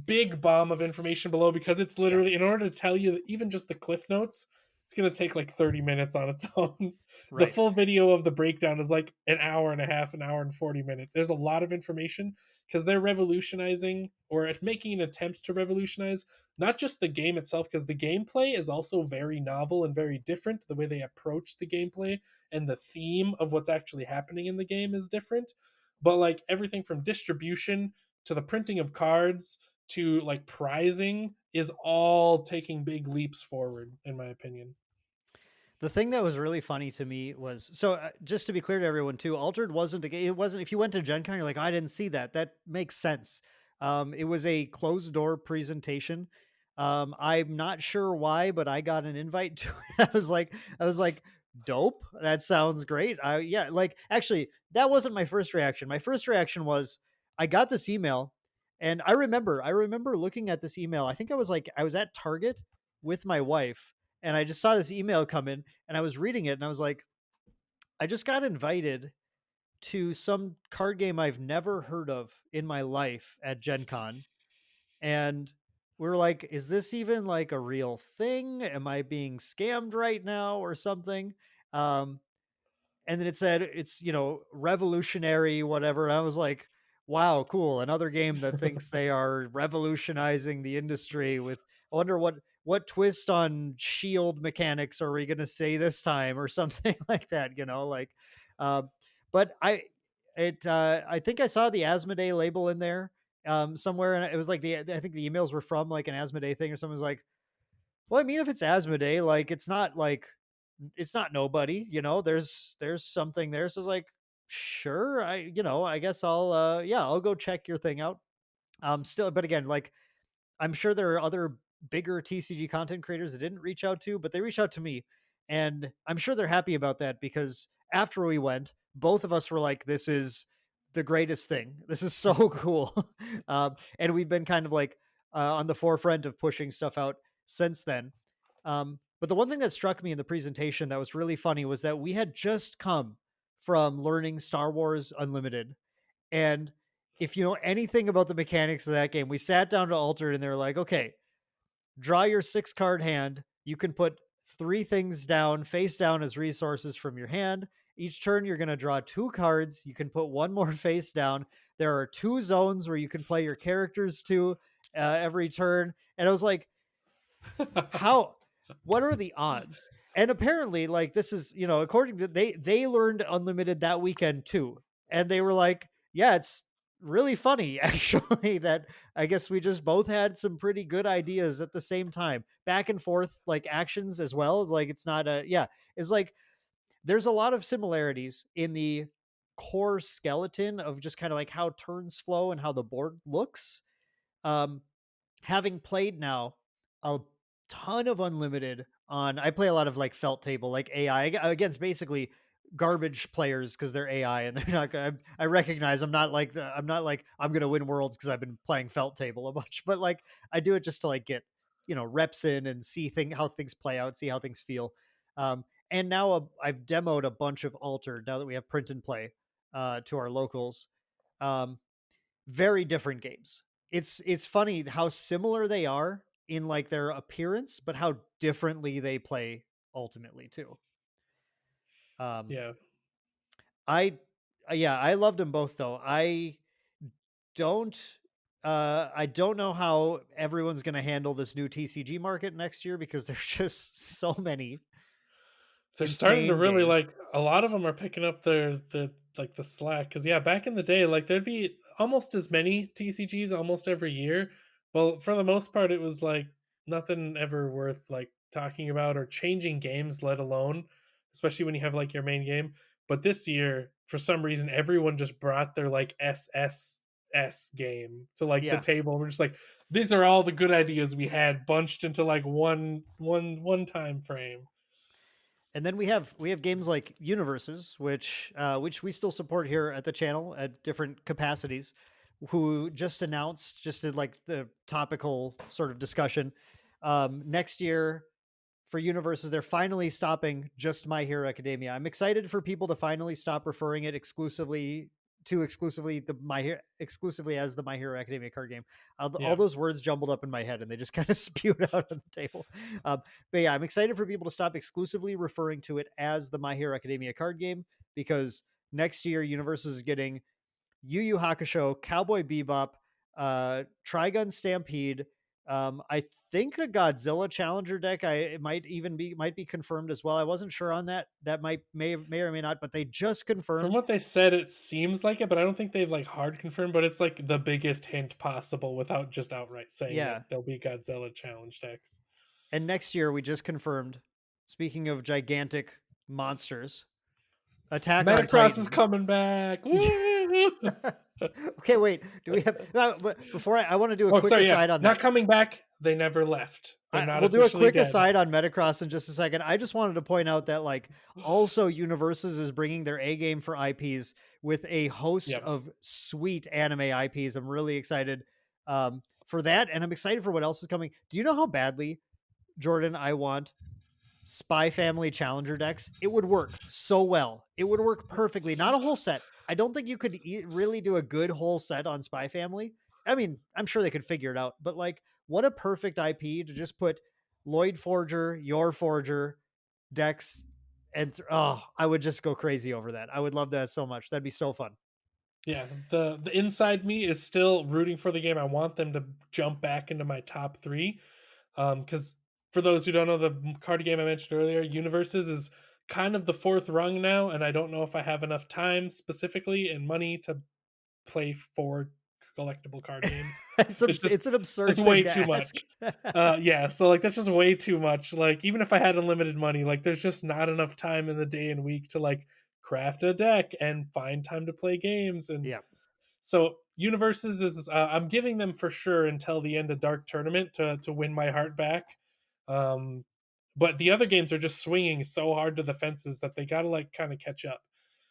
big bomb of information below because it's yeah, literally, in order to tell you even just the cliff notes, it's gonna take like 30 minutes on its own. The Right. full video of the breakdown is like an hour and a half, an hour and 40 minutes. There's a lot of information because they're revolutionizing or making an attempt to revolutionize not just the game itself, because the gameplay is also very novel and very different. The way they approach the gameplay and the theme of what's actually happening in the game is different. But like everything from distribution to the printing of cards to like prizing is all taking big leaps forward, in my opinion. The thing that was really funny to me was so just to be clear to everyone too, Altered wasn't a game. It wasn't. If you went to Gen Con, you're like, "Oh, I didn't see that. That makes sense. It was a closed door presentation. I'm not sure why, but I got an invite to it. I was like, dope. That sounds great. Yeah, like actually, that wasn't my first reaction. My first reaction was I got this email, and I remember looking at this email. I think I was at Target with my wife, and I just saw this email come in, and I was reading it, and I was like, I just got invited to some card game I've never heard of in my life at Gen Con. And we're like, is this even like a real thing? Am I being scammed right now or something? Um, and then it said it's, revolutionary, whatever. And I was like, wow, cool. Another game that thinks they are revolutionizing the industry with, I wonder what twist on shield mechanics are we going to say this time or something like that, um, but I think I saw the Asmodee label in there somewhere. And it was like I think the emails were from like an Asmodee thing or something. Was like, well, I mean, if it's Asmodee, like it's not nobody, there's something there. So it's like, sure, I guess I'll go check your thing out. Still, but again, like I'm sure there are other bigger TCG content creators that didn't reach out to, but they reached out to me. And I'm sure they're happy about that because after we went, both of us were like, this is the greatest thing. This is so cool. And we've been kind of like on the forefront of pushing stuff out since then. But the one thing that struck me in the presentation that was really funny was that we had just come from learning Star Wars Unlimited. And if you know anything about the mechanics of that game, we sat down to alter it and they're like, okay, draw your 6 card hand. You can put 3 things down, face down as resources from your hand. Each turn, you're going to draw 2 cards. You can put one more face down. There are 2 zones where you can play your characters to every turn. And I was like, how what are the odds? And apparently like this is, according to they learned unlimited that weekend too, and they were like, yeah, it's really funny actually that I guess we just both had some pretty good ideas at the same time, back and forth like actions as well. It's like it's not a yeah it's like there's a lot of similarities in the core skeleton of just kind of like how turns flow and how the board looks. um Having played now a ton of unlimited on, I play a lot of like felt table, like AI against basically garbage players because they're AI and they're not gonna, I recognize I'm not like I'm gonna win worlds because I've been playing felt table a bunch, but like I do it just to like get, reps in and see how things play out, see how things feel. And now I've demoed a bunch of altered now that we have print and play to our locals. Um, Very different games. It's funny how similar they are in like their appearance, but how differently they play ultimately too. Um, Yeah. I yeah, I loved them both though. Don't I don't know how everyone's going to handle this new TCG market next year because there's just so many They're starting to insane really games. like a lot of them are picking up the like the slack because yeah, back in the day, like there'd be almost as many TCGs almost every year, but for the most part, it was like nothing ever worth like talking about or changing games, let alone, especially when you have like your main game. But this year, for some reason, everyone just brought their like SSS game to like the Yeah. table. We're just like, these are all the good ideas we had bunched into like one time frame. And then we have games like UniVersus, which we still support here at the channel at different capacities, who just announced, just did like the topical sort of discussion. Next year for UniVersus, they're finally stopping just My Hero Academia. I'm excited for people to finally stop referring it exclusively to exclusively as the My Hero Academia card game. All Yeah. those words jumbled up in my head and they just kind of spewed out on the table. But yeah, I'm excited for people to stop exclusively referring to it as the My Hero Academia card game, because next year UniVersus is getting Yu Yu Hakusho, Cowboy Bebop, Trigun Stampede. I think a Godzilla Challenger deck. It might be confirmed as well. I wasn't sure on that. That may or may not, but they just From confirmed. what they said, it seems like it, but I don't think they've like hard confirmed. But it's like the biggest hint possible without just outright saying that Yeah, there'll be Godzilla challenge decks. and next year we just confirmed. Speaking of gigantic monsters, Attack on Metacross is Titan. coming back. Woo! Okay, wait. Do we have? Before I want to do a Oh, quick sorry. Yeah, aside on not that. coming back. They never left. They're not We'll do a officially quick dead. aside on Metacross in just a second. I just wanted to point out that like also UniVersus is bringing their A game for IPs with a host Yep. of sweet anime IPs. I'm really excited for that, and I'm excited for what else is coming. Do you know how badly, Jordan, I want Spy Family Challenger decks? It would work so well. It would work perfectly. Not a whole set. I don't think you could really do a good whole set on Spy Family. I mean, I'm sure they could figure it out, but like, what a perfect IP to just put Lloyd Forger, Your Forger decks, and oh, I would just go crazy over that. I would love that so much. That'd be so fun. Yeah, the inside me is still rooting for the game. I want them to jump back into my top three. Because for those who don't know, the card game I mentioned earlier, Universes, is kind of the fourth rung now, and I don't know if I have enough time specifically and money to play 4 collectible card games. It's just It's an it's absurd thing way to too ask. much. Yeah, so like that's just way too much. Like even if I had unlimited money, like there's just not enough time in the day and week to like craft a deck and find time to play games. And Yeah. so Universes is I'm giving them for sure until the end of Dark Tournament to win my heart back. Um, but the other games are just swinging so hard to the fences that they got to like kind of catch up.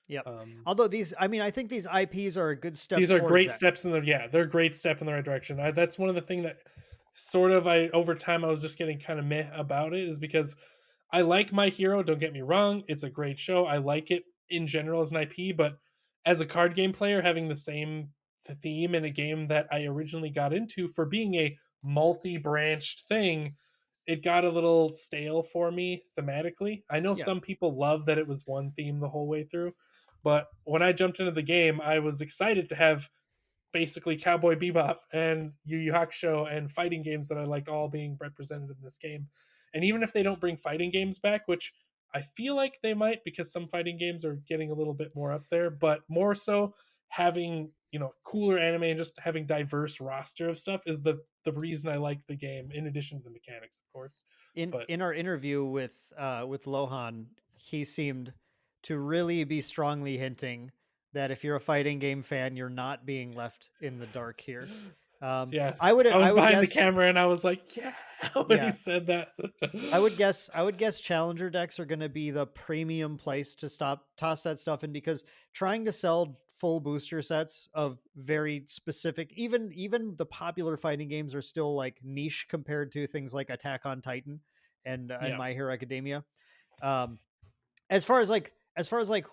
Yep. Um, Although I mean, I think these IPs are a good step these are towards great that. steps in the yeah, they're a great step in the right direction. That's one of the thing that sort of I over time I was just getting kind of meh about it, is because I like My Hero. Don't get me wrong, it's a great show. I like it in general as an IP, but as a card game player, having the same theme in a game that I originally got into for being a multi-branched thing, it got a little stale for me thematically. I know Yeah. some people love that it was one theme the whole way through, but when I jumped into the game, I was excited to have basically Cowboy Bebop and Yu Yu Hakusho and fighting games that I liked all being represented in this game. And even if they don't bring fighting games back, which I feel like they might because some fighting games are getting a little bit more up there, but more so having, cooler anime and just having diverse roster of stuff is the reason I like the game, in addition to the mechanics, of course. But In our interview with Lohan, he seemed to really be strongly hinting that if you're a fighting game fan, you're not being left in the dark here. yeah, I I was would behind the guess, camera and I was like, yeah, when he yeah, said that. I would guess challenger decks are going to be the premium place to toss that stuff in, because trying to sell full booster sets of very specific, even the popular fighting games are still like niche compared to things like Attack on Titan and Yeah, My Hero Academia. Um, as far as like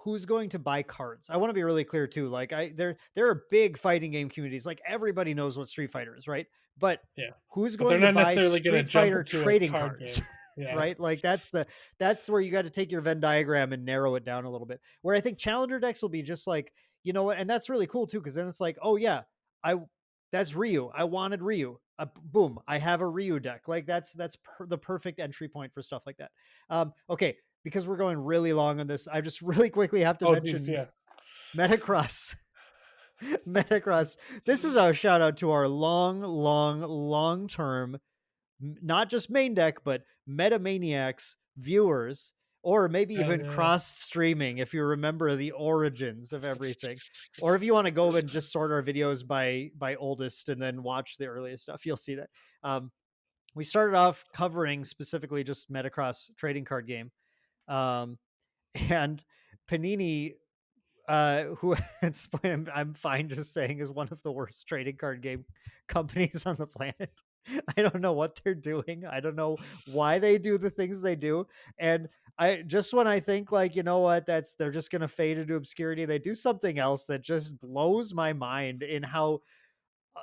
who's going to buy cards, I want to be really clear too. Like there are big fighting game communities. Like everybody knows what Street Fighter is, right? But yeah. who's But they're going to not buy necessarily gonna Street jump Fighter into a trading card cards? game. Yeah. Right? Like that's where you got to take your Venn diagram and narrow it down a little bit. Where I think challenger decks will be just like, you know what, and that's really cool too, because then it's like, oh yeah, I that's Ryu. I wanted Ryu. Boom, I have a Ryu deck. Like the perfect entry point for stuff like that. Okay, because we're going really long on this, I just really quickly have to Oh, geez, mention yeah. Metacross. Metacross. This is our shout out to our long term, not just main deck, but Metamaniacs viewers, or maybe Hell even yeah. cross streaming if you remember the origins of everything. Or if you want to go and just sort our videos by oldest and then watch the earliest stuff, you'll see that. We started off covering specifically just Metacross trading card game. Um, and Panini, who at this point I'm fine just saying is one of the worst trading card game companies on the planet. I don't know what they're doing. I don't know why they do the things they do. And I just when I think like, you know what, that's they're just gonna fade into obscurity, they do something else that just blows my mind in how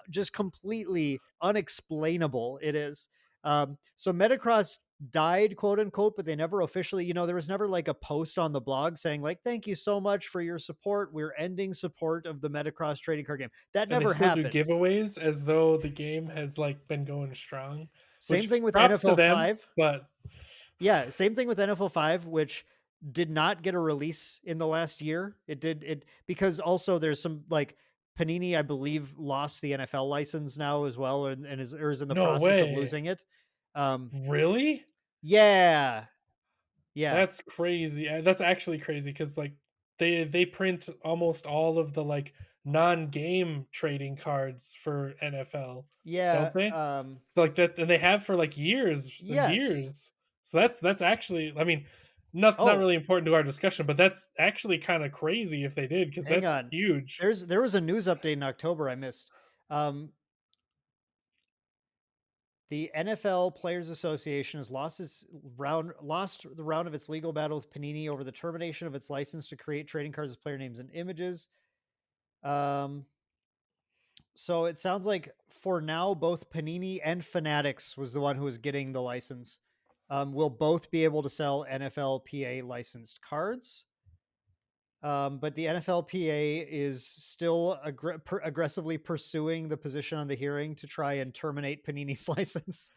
just completely unexplainable it is. So Metacross died, quote unquote, but they never officially, there was never like a post on the blog saying like, "Thank you so much for your support. We're ending support of the Metacross trading card game." That And they never still do happened. giveaways as though the game has, like, been going strong, Same which thing with props to NFL them, 5. but Yeah, same thing with NFL 5, which did not get a release in the last year. It did it because also there's some like Panini, I believe, lost the NFL license now as well, and is in the no process of way. losing it. Um, Really? yeah, yeah, That's crazy. That's actually crazy because, like, they print almost all of the, like, non-game trading cards for NFL, yeah. don't they? So, like, that and they have for, like, years and Yes. years. So that's actually, I mean, not Oh, really important to our discussion, but that's actually kinda crazy if they did, because hang that's on. huge. There was a news update in October I missed. Um, The NFL Players Association has lost the round of its legal battle with Panini over the termination of its license to create trading cards with player names and images. Um, so it sounds like for now, both Panini and Fanatics was the one who was getting the license. Will both be able to sell NFLPA licensed cards. But the NFLPA is still aggressively pursuing the position on the hearing to try and terminate Panini's license.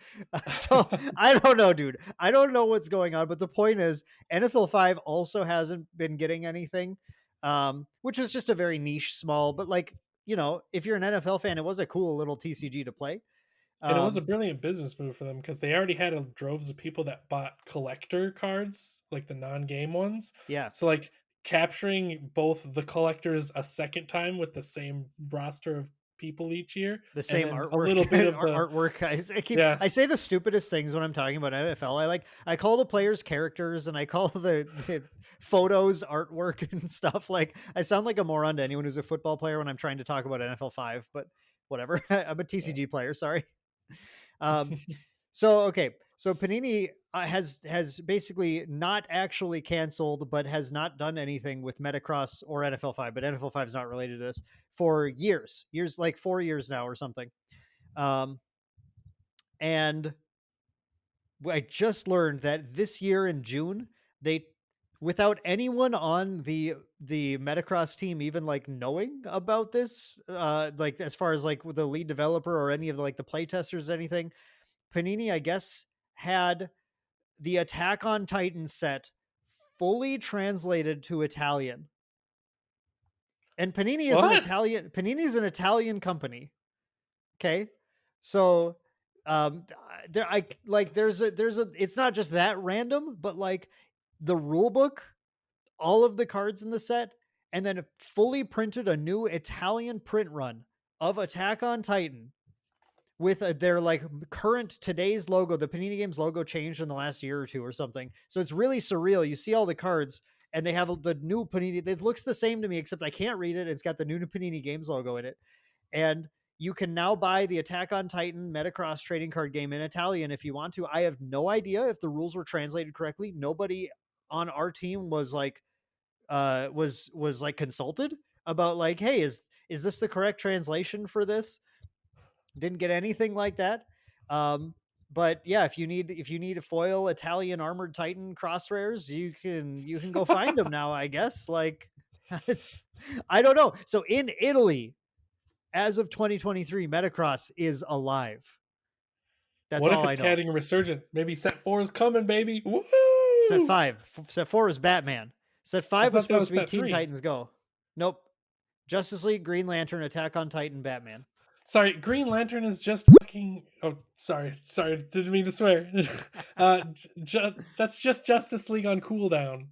So I don't know, dude. I don't know what's going on. But the point is, NFL 5 also hasn't been getting anything, which is just a very niche, small, but like, if you're an NFL fan, it was a cool little TCG to play. And it was a Um, brilliant business move for them because they already had a droves of people that bought collector cards, like the non-game ones. yeah. So, like, capturing both the collectors a second time with the same roster of people each year, The and same then a artwork little bit of the artwork. yeah. I say the stupidest things when I'm talking about NFL. I call the players characters and I call the photos artwork and stuff. Like I sound like a moron to anyone who's a football player when I'm trying to talk about NFL 5, but whatever. I'm a TCG player, sorry. Um so okay, so Panini has basically not actually canceled, but has not done anything with Metacross or NFL 5. But NFL 5 is not related to this for years, like 4 years now or something. Um, and I just learned that this year in June, they, without anyone on the Metacross team even like knowing about this, like as far as like the lead developer or any of like the play testers, anything, Panini, I guess, had the Attack on Titan set fully translated to Italian. And What? Panini is an Italian company. Okay. So there I like there's a it's not just that random, but like the rule book, all of the cards in the set, and then fully printed a new Italian print run of Attack on Titan with their like current today's logo. The Panini Games logo changed in the last year or two or something. So it's really surreal. You see all the cards and they have the new Panini. It looks the same to me, except I can't read it. It's got the new Panini Games logo in it. And you can now buy the Attack on Titan Metacross trading card game in Italian if you want to. I have no idea if the rules were translated correctly. Nobody on our team was like was like consulted about like, hey, is this the correct translation for this? Didn't get anything like that. Um, but yeah, if you need a foil Italian armored Titan cross rares, you can go find them now. I guess like it's I don't know. So in Italy, as of 2023, Metacross is alive. That's What if all I it's know. getting a resurgent? Maybe set 4 is coming, baby. Set Woo! 5, set 4 is Batman. Set I 5 was thought that supposed was to be set Teen 3. Titans Go. Nope. Justice League, Green Lantern, Attack on Titan, Batman. Sorry, Green Lantern is just fucking. Oh, sorry, didn't mean to swear. That's just Justice League on cooldown.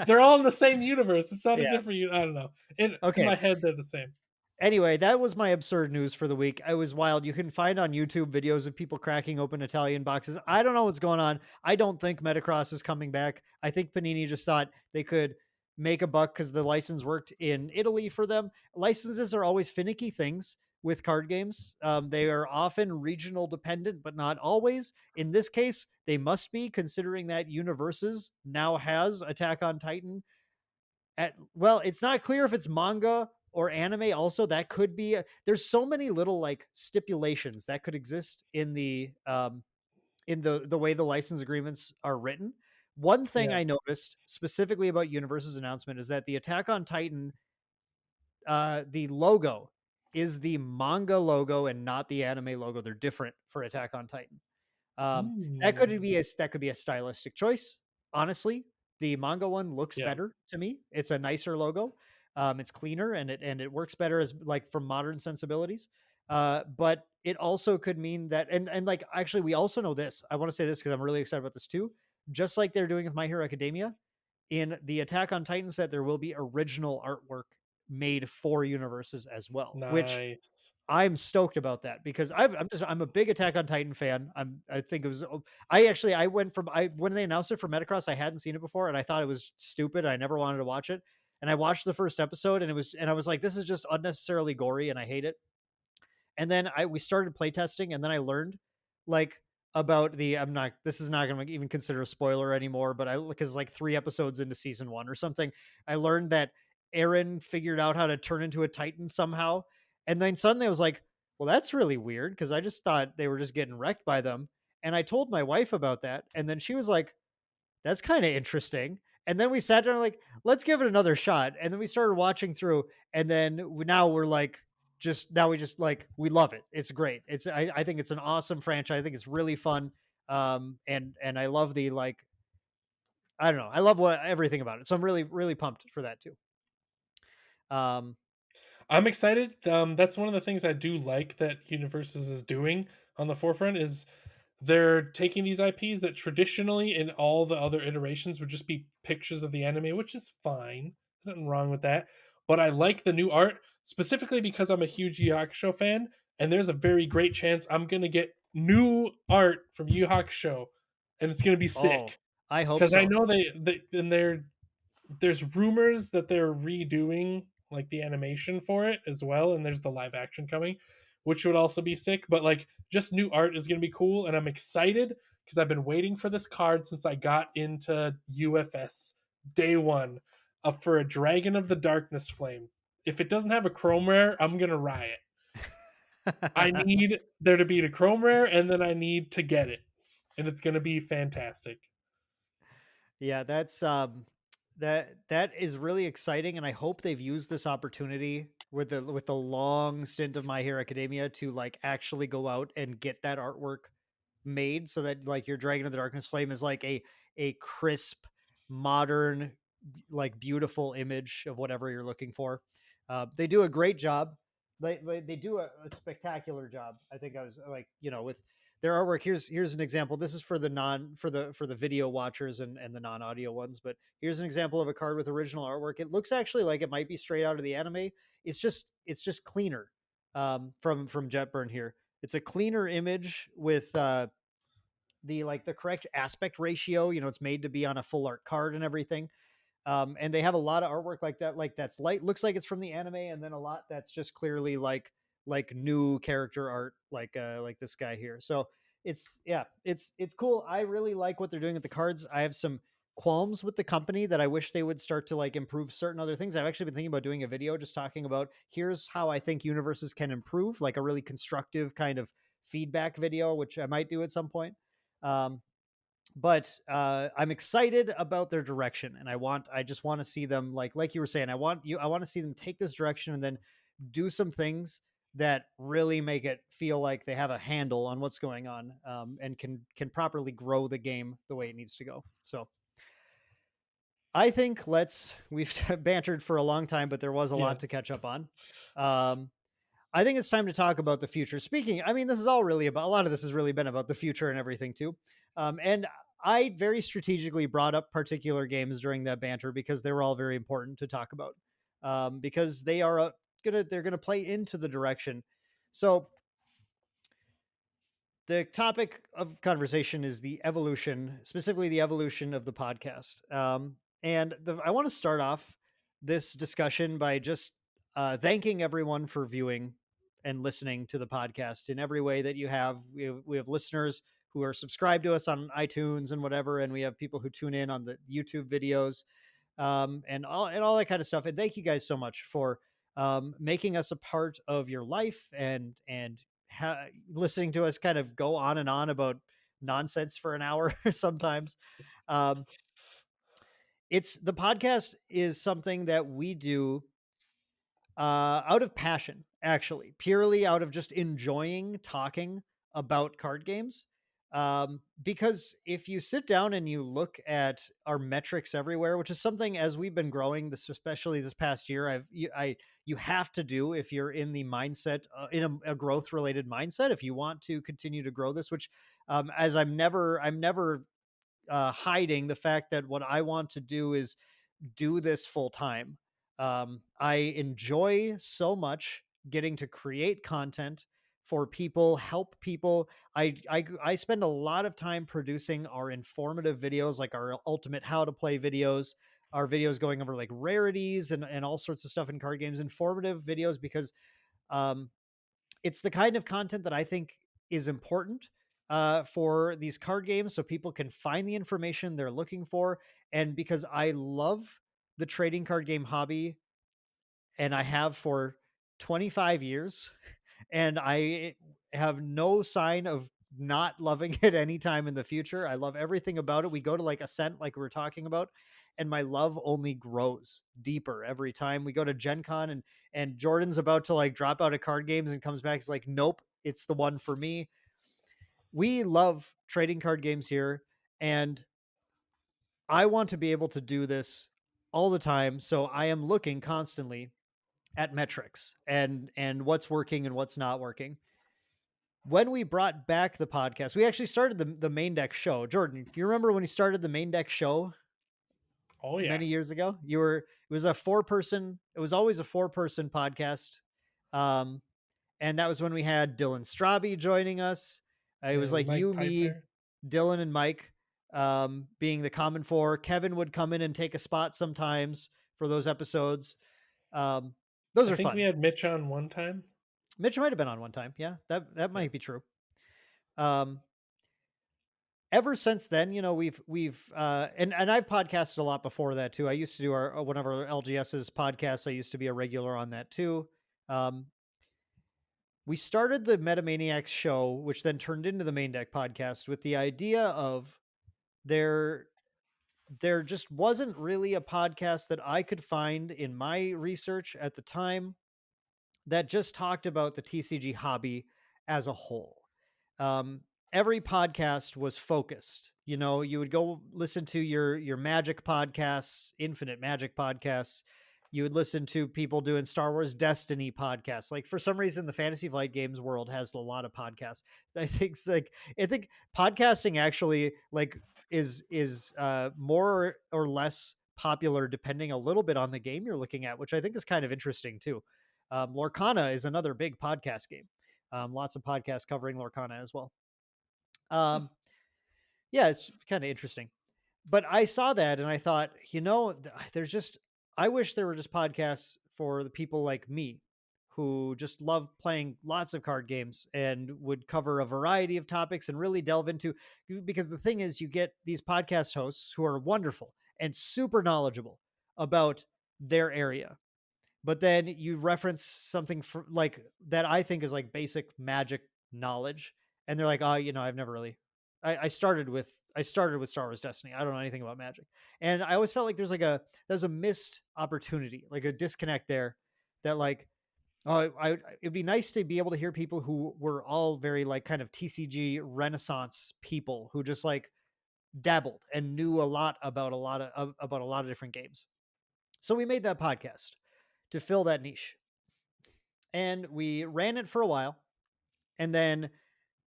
They're all in the same universe. It's not a Yeah. different. I don't know. In Okay. my head, they're the same. Anyway, that was my absurd news for the week. I was wild. You can find on YouTube videos of people cracking open Italian boxes. I don't know what's going on. I don't think Metacross is coming back. I think Panini just thought they could make a buck because the license worked in Italy for them. Licenses are always finicky things. with card games. They are often regional dependent, but not always. In this case, they must be, considering that UniVersus now has Attack on Titan. Well, it's not clear if it's manga or anime. Also, that could be. There's so many little like stipulations that could exist in the way the license agreements are written. One thing Yeah. I noticed specifically about Universe's announcement is that the Attack on Titan, the logo is the manga logo and not the anime logo. They're different for Attack on Titan. Mm. That could be a stylistic choice. Honestly, the manga one looks Yeah. better to me. It's a nicer logo. It's cleaner and it works better as like from modern sensibilities. But it also could mean that and like actually we also know this. I want to say this because I'm really excited about this too. Just like they're doing with My Hero Academia, in the Attack on Titan set, there will be original artwork made for universes as well, which Nice. I'm stoked about that because I'm a big Attack on Titan fan. I think it was I actually I went from I when they announced it for Metacross, I hadn't seen it before and I thought it was stupid. I never wanted to watch it. And I watched the first episode and I was like, this is just unnecessarily gory and I hate it. And then I we started playtesting and then I learned like about the I'm not this is not going to even consider a spoiler anymore, but I because like 3 episodes into season 1 or something, I learned that Aaron figured out how to turn into a Titan somehow. And then suddenly I was like, well, that's really weird because I just thought they were just getting wrecked by them. And I told my wife about that. And then she was like, that's kind of interesting. And then we sat down like, let's give it another shot. And then we started watching through, and then now we're like, just now we just like we love it. It's great. I think it's an awesome franchise. I think it's really fun. And I love the like I don't know. I love what everything about it. So I'm really pumped for that too. Um, I'm excited. That's one of the things I do like that Universes is doing on the forefront is they're taking these IPs that traditionally in all the other iterations would just be pictures of the anime, which is fine. Nothing wrong with that. But I like the new art specifically because I'm a huge Yu Yu Hakusho fan, and there's a very great chance I'm gonna get new art from Yu Yu Hakusho, and it's gonna be oh, sick. I hope Because I so. know they and there's rumors that they're redoing like the animation for it as well, and there's the live action coming, which would also be sick. But like, just new art is going to be cool, and I'm excited because I've been waiting for this card since I got into UFS day one, for a Dragon of the Darkness Flame. If it doesn't have a Chrome Rare, I'm gonna riot. I need there to be a Chrome Rare, and then I need to get it, and it's gonna be fantastic. Yeah, that is really exciting, and I hope they've used this opportunity with the long stint of My Hero Academia to like actually go out and get that artwork made so that like your Dragon of the Darkness Flame is like a crisp, modern, like beautiful image of whatever you're looking for. They do a great job. They do a spectacular job. I think I was like, with their artwork. Here's an example. This is for the non for the video watchers and the non audio ones. But here's an example of a card with original artwork. It looks actually like it might be straight out of the anime. It's just cleaner from Jetburn here. It's a cleaner image with the correct aspect ratio. It's made to be on a full art card and everything. And they have a lot of artwork like that's light looks like it's from the anime, and then a lot that's just clearly like new character art, like this guy here. So it's cool. I really like what they're doing with the cards. I have some qualms with the company that I wish they would start to like improve certain other things. I've actually been thinking about doing a video just talking about here's how I think universes can improve, like a really constructive kind of feedback video, which I might do at some point. Um, but I'm excited about their direction, and I just want to see them like you were saying. I want to see them take this direction and then do some things that really make it feel like they have a handle on what's going on, and can properly grow the game the way it needs to go. So I think we've bantered for a long time, but there was a Yeah. lot to catch up on. Um, I think it's time to talk about the future. I mean, this is all really about a lot of this has really been about the future and everything too. And I very strategically brought up particular games during that banter because they were all very important to talk about. Because they are they're gonna play into the direction. So the topic of conversation is the evolution, specifically the evolution of the podcast. I want to start off this discussion by just thanking everyone for viewing and listening to the podcast in every way that you have. We have listeners who are subscribed to us on iTunes and whatever, and we have people who tune in on the YouTube videos, and all that kind of stuff. And thank you guys so much for making us a part of your life, and listening to us kind of go on and on about nonsense for an hour sometimes. Um, it's the podcast is something that we do out of passion, actually, purely out of just enjoying talking about card games. Because if you sit down and you look at our metrics everywhere, which is something as we've been growing, this especially this past year, you have to do if you're in the mindset in a growth related mindset if you want to continue to grow this. Which, as I'm never hiding the fact that what I want to do is do this full time. I enjoy so much getting to create content for people, help people. I spend a lot of time producing our informative videos, like our ultimate how to play videos, our videos going over like rarities and all sorts of stuff in card games, informative videos, because um, it's the kind of content that I think is important for these card games so people can find the information they're looking for. And because I love the trading card game hobby and I have for 25 years, and I have no sign of not loving it anytime in the future. I love everything about it. We go to like Ascent, like we were talking about, and my love only grows deeper every time we go to Gen Con, and Jordan's about to like drop out of card games and comes back. He's like, nope, it's the one for me. We love trading card games here, and I want to be able to do this all the time. So I am looking constantly at metrics and what's working and what's not working. When we brought back the podcast, we actually started the main deck show. Jordan, do you remember when we started the main deck show Oh yeah. many years ago? It was a it was always a 4-person podcast. Um, and that was when we had Dylan Straby joining us. It was And like Mike you, me, Piper. Dylan, and Mike being the common four. Kevin would come in and take a spot sometimes for those episodes. Um, those I are think we fun. had Mitch on one time. Mitch might have been on one time. Yeah, that Yeah. might be true. Um, Ever since then, we've and I've podcasted a lot before that too. I used to do our one of our LGS's podcasts. I used to be a regular on that too. Um, we started the Metamaniacs show, which then turned into the Main Deck podcast, with the idea of there there just wasn't really a podcast that I could find in my research at the time that just talked about the TCG hobby as a whole. Um, every podcast was focused. You would go listen to your Magic podcasts, Infinite Magic podcasts. You would listen to people doing Star Wars Destiny podcasts. Like for some reason, the Fantasy Flight Games world has a lot of podcasts. I think podcasting actually like is more or less popular depending a little bit on the game you're looking at, which I think is kind of interesting too. Lorcana is another big podcast game. Lots of podcasts covering Lorcana as well. Um, yeah, it's kind of interesting. But I saw that and I thought, there's just, I wish there were just podcasts for the people like me who just love playing lots of card games and would cover a variety of topics and really delve into, because the thing is, you get these podcast hosts who are wonderful and super knowledgeable about their area, but then you reference something for like that I think is like basic magic knowledge, and they're like, oh, I've never really. I started with Star Wars Destiny. I don't know anything about Magic, and I always felt like there's a missed opportunity, like a disconnect there. That like, oh, it'd be nice to be able to hear people who were all very like kind of TCG Renaissance people who just like dabbled and knew a lot about a lot of different games. So we made that podcast to fill that niche. And we ran it for a while, and then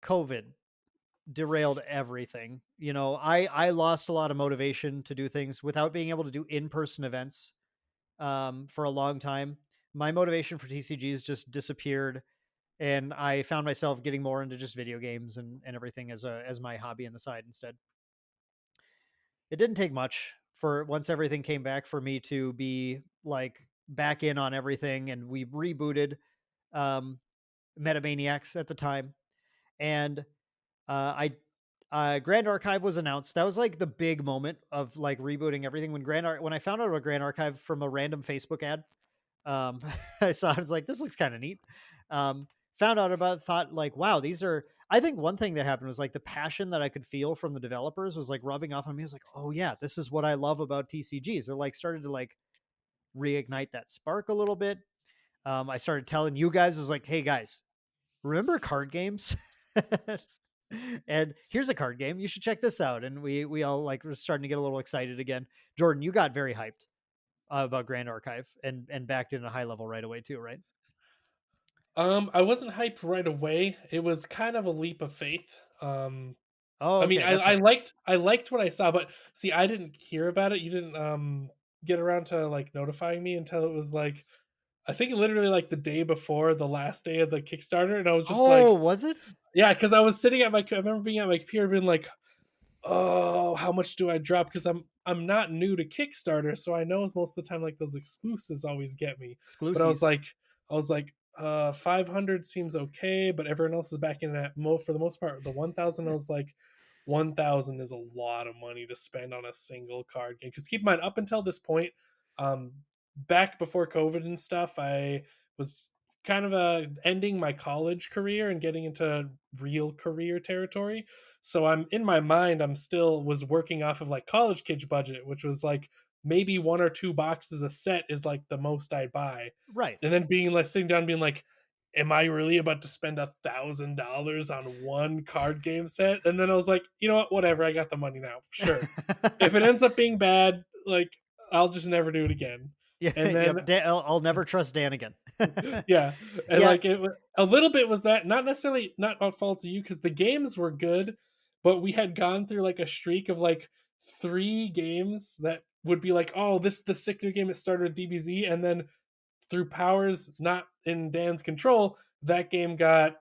COVID derailed everything. I lost a lot of motivation to do things without being able to do in-person events for a long time. My motivation for TCGs just disappeared, and I found myself getting more into just video games and everything as my hobby on the side instead. It didn't take much for once everything came back for me to be like back in on everything, and we rebooted. Um, Metamaniacs at the time, and I Grand Archive was announced. That was like the big moment of like rebooting everything. When I found out about Grand Archive from a random Facebook ad, um, I saw it. I was like, this looks kind of neat. Found out about it, thought like, wow, these are. I think one thing that happened was like the passion that I could feel from the developers was like rubbing off on me. I was like, oh yeah, this is what I love about TCGs. It like started to like reignite that spark a little bit. I started telling you guys, I was like, hey guys, remember card games? And here's a card game. You should check this out. And we all like were starting to get a little excited again. Jordan, you got very hyped about Grand Archive and backed in a high level right away too, right? I wasn't hyped right away. It was kind of a leap of faith. Um, Oh, I mean, okay, that's fair. I liked what I saw, but see, I didn't hear about it. You didn't get around to like notifying me until it was like I think literally like the day before the last day of the Kickstarter, and I was just Oh, like, was it? yeah, because I was sitting at my. I remember being at my computer, being like, oh, how much do I drop? Because I'm not new to Kickstarter, so I know most of the time like those exclusives always get me. But Exclusives. I was like, 500 seems okay, but everyone else is backing at for the most part. The 1,000, I was like, 1,000 is a lot of money to spend on a single card game. Because keep in mind, up until this point, um, back before COVID and stuff, I was kind of ending my college career and getting into real career territory. So I'm in my mind, I'm still was working off of like college kids budget, which was like maybe one or two boxes a set is like the most I'd buy. Right. And then being like sitting down being like, am I really about to spend $1,000 on one card game set? And then I was like, you know what, whatever, I got the money now. Sure. If it ends up being bad, like I'll just never do it again. Yeah, And then yep. I'll never trust Dan again. yeah, and Yeah, like a little bit was that not necessarily not at fault of you because the games were good, but we had gone through like a streak of like 3 games that would be like, oh, this is the sick new game that started with DBZ, and then through powers not in Dan's control, that game got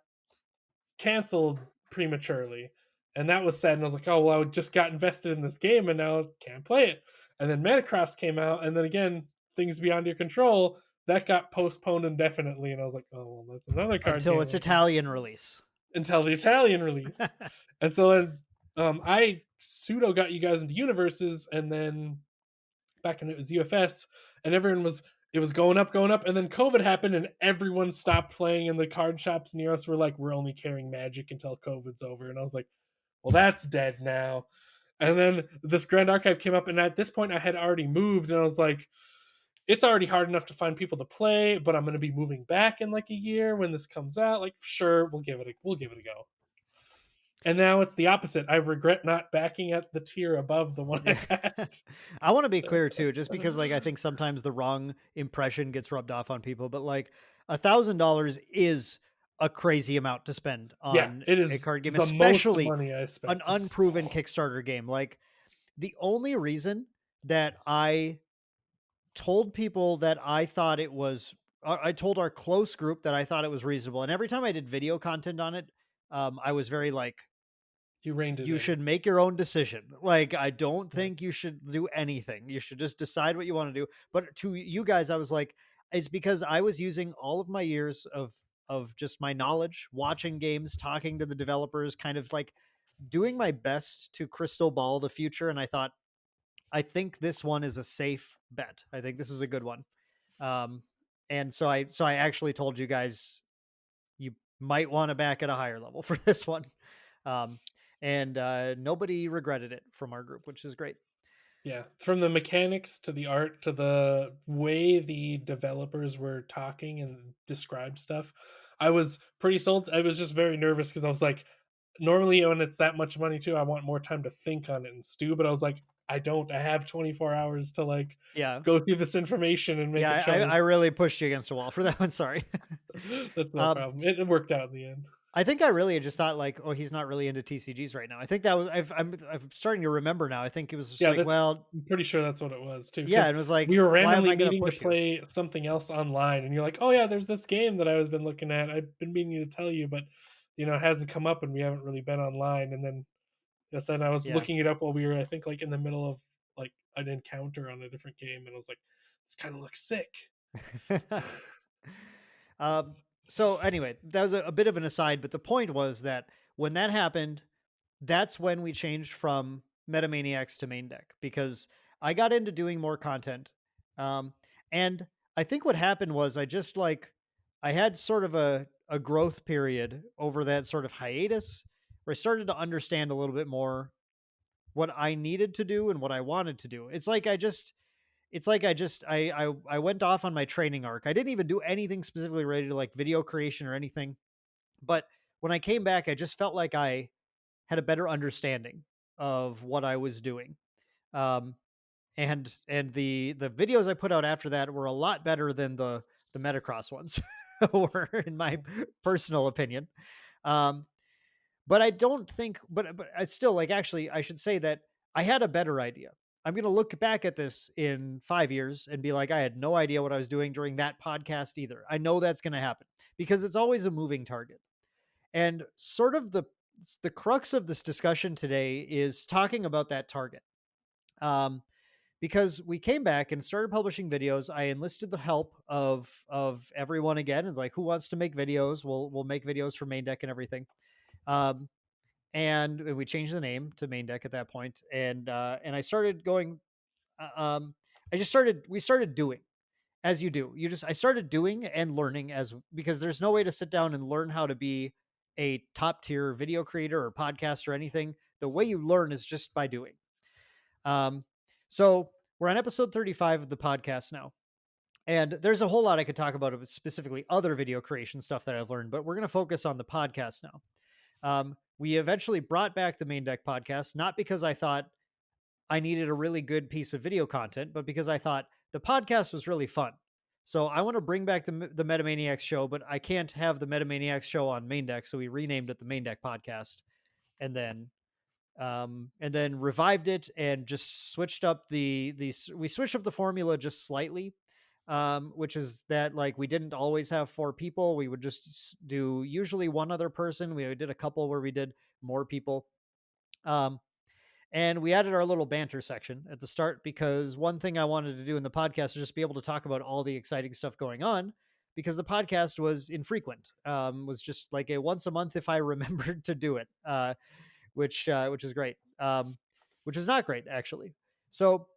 canceled prematurely. And that was sad. And I was like, oh, well, I just got invested in this game and now can't play it. And then Metacross came out. And then again, things beyond your control, that got postponed indefinitely. And I was like, oh, well, that's another card until game. its Italian release. Until the Italian release. And so then I pseudo got you guys into UniVersus. And then back when it was UFS, and everyone was it was going up, and then COVID happened, and everyone stopped playing, and the card shops near us were like, "We're only carrying Magic until COVID's over," and I was like, "Well, that's dead now." And then this Grand Archive came up, and at this point, I had already moved, and I was like, "It's already hard enough to find people to play, but I'm going to be moving back in like a year when this comes out. Like, sure, we'll give it a go." And now it's the opposite. I regret not backing at the tier above the one I Yeah. backed. I want to be clear too, just because like I think sometimes the wrong impression gets rubbed off on people, but like $1,000 is a crazy amount to spend Yeah, on it a is card game, the most especially money I spent. an unproven Kickstarter game. Like the only reason that I told people that I thought it was, I told our close group that I thought it was reasonable. And every time I did video content on it, I was very like, You reined it you in. should make your own decision. Like, I don't think you should do anything. You should just decide what you want to do. But to you guys, I was like, it's because I was using all of my years of just my knowledge, watching games, talking to the developers, kind of like doing my best to crystal ball the future. And I thought, I think this one is a safe bet. I think this is a good one. Um, and so I actually told you guys you might want to back at a higher level for this one. Um, and nobody regretted it from our group, which is great. Yeah, from the mechanics to the art to the way the developers were talking and described stuff, I was pretty sold. I was just very nervous because I was like, normally when it's that much money too, I want more time to think on it and stew. But I was like, I don't. I have 24 hours to like Yeah. go through this information and make Yeah, a choice. I really pushed you against a wall for that one. Sorry. That's no um, problem. It worked out in the end. I think I really just thought like, oh, he's not really into TCGs right now. I think that was I'm starting to remember now. I think it was just Yeah, like, that's well, I'm pretty sure that's what it was too. yeah, Because it was like, we were why am randomly I going to meeting to push you? play something else online, and you're like, "Oh yeah, there's this game that I was been looking at. I've been meaning to tell you, but it hasn't come up, and we haven't really been online." And then I was Yeah. looking it up while we were, I think, like in the middle of like an encounter on a different game, and I was like, "This kind of looks sick." um, So anyway, that was a bit of an aside, but the point was that when that happened, that's when we changed from Metamaniacs to Main Deck because I got into doing more content. Um, and I think what happened was I just like I had sort of a growth period over that sort of hiatus where I started to understand a little bit more what I needed to do and what I wanted to do. I went off on my training arc. I didn't even do anything specifically related to like video creation or anything. But when I came back, I just felt like I had a better understanding of what I was doing. Um, and the videos I put out after that were a lot better than the Metacross ones were, in my personal opinion. Um, but I don't think, but I still like actually I should say that I had a better idea. I'm going to look back at this in 5 years and be like, I had no idea what I was doing during that podcast either. I know that's going to happen because it's always a moving target. And sort of the crux of this discussion today is talking about that target. Um, because we came back and started publishing videos. I enlisted the help of everyone again. It's like, who wants to make videos? We'll make videos for Main Deck and everything. Um, and we changed the name to Main Deck at that point. And I started going. I just started. We started doing as you do. I started doing and learning as because there's no way to sit down and learn how to be a top tier video creator or podcast or anything. The way you learn is just by doing. Um, so we're on episode 35 of the podcast now. And there's a whole lot I could talk about, specifically other video creation stuff that I've learned, but we're going to focus on the podcast now. We eventually brought back the Main Deck podcast, not because I thought I needed a really good piece of video content, but because I thought the podcast was really fun. So I want to bring back the Metamaniacs show, but I can't have the Metamaniacs show on Main Deck. So we renamed it the Main Deck podcast. And then revived it and just switched up we switched up the formula just slightly, which is that like we didn't always have four people. We would just do usually one other person. We did a couple where we did more people. um, and we added our little banter section at the start because one thing I wanted to do in the podcast was just be able to talk about all the exciting stuff going on, because the podcast was infrequent, was just like a once a month if I remembered to do it, which is great. Which is not great actually. So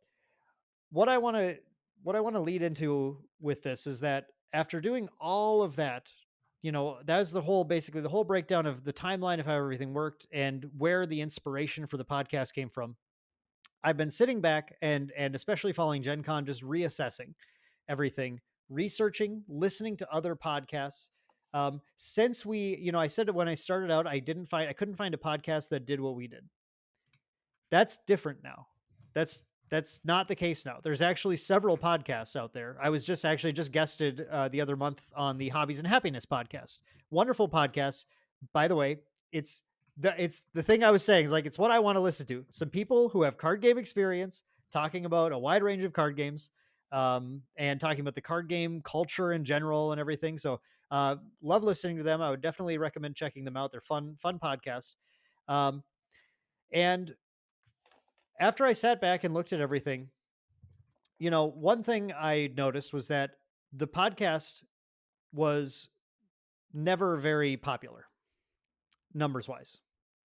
what I want to what I want to lead into with this is that after doing all of that, that's basically the whole breakdown of the timeline of how everything worked and where the inspiration for the podcast came from. I've been sitting back and especially following Gen Con, just reassessing everything, researching, listening to other podcasts. Since I said it when I started out, I couldn't find a podcast that did what we did. That's different now. That's not the case now. There's actually several podcasts out there. I was just actually just guested the other month on the Hobbies and Happiness podcast. Wonderful podcast, by the way. It's the thing I was saying. Like, it's what I want to listen to. Some people who have card game experience talking about a wide range of card games, and talking about the card game culture in general and everything. So, love listening to them. I would definitely recommend checking them out. They're fun podcast. Um, and after I sat back and looked at everything, one thing I noticed was that the podcast was never very popular, numbers wise.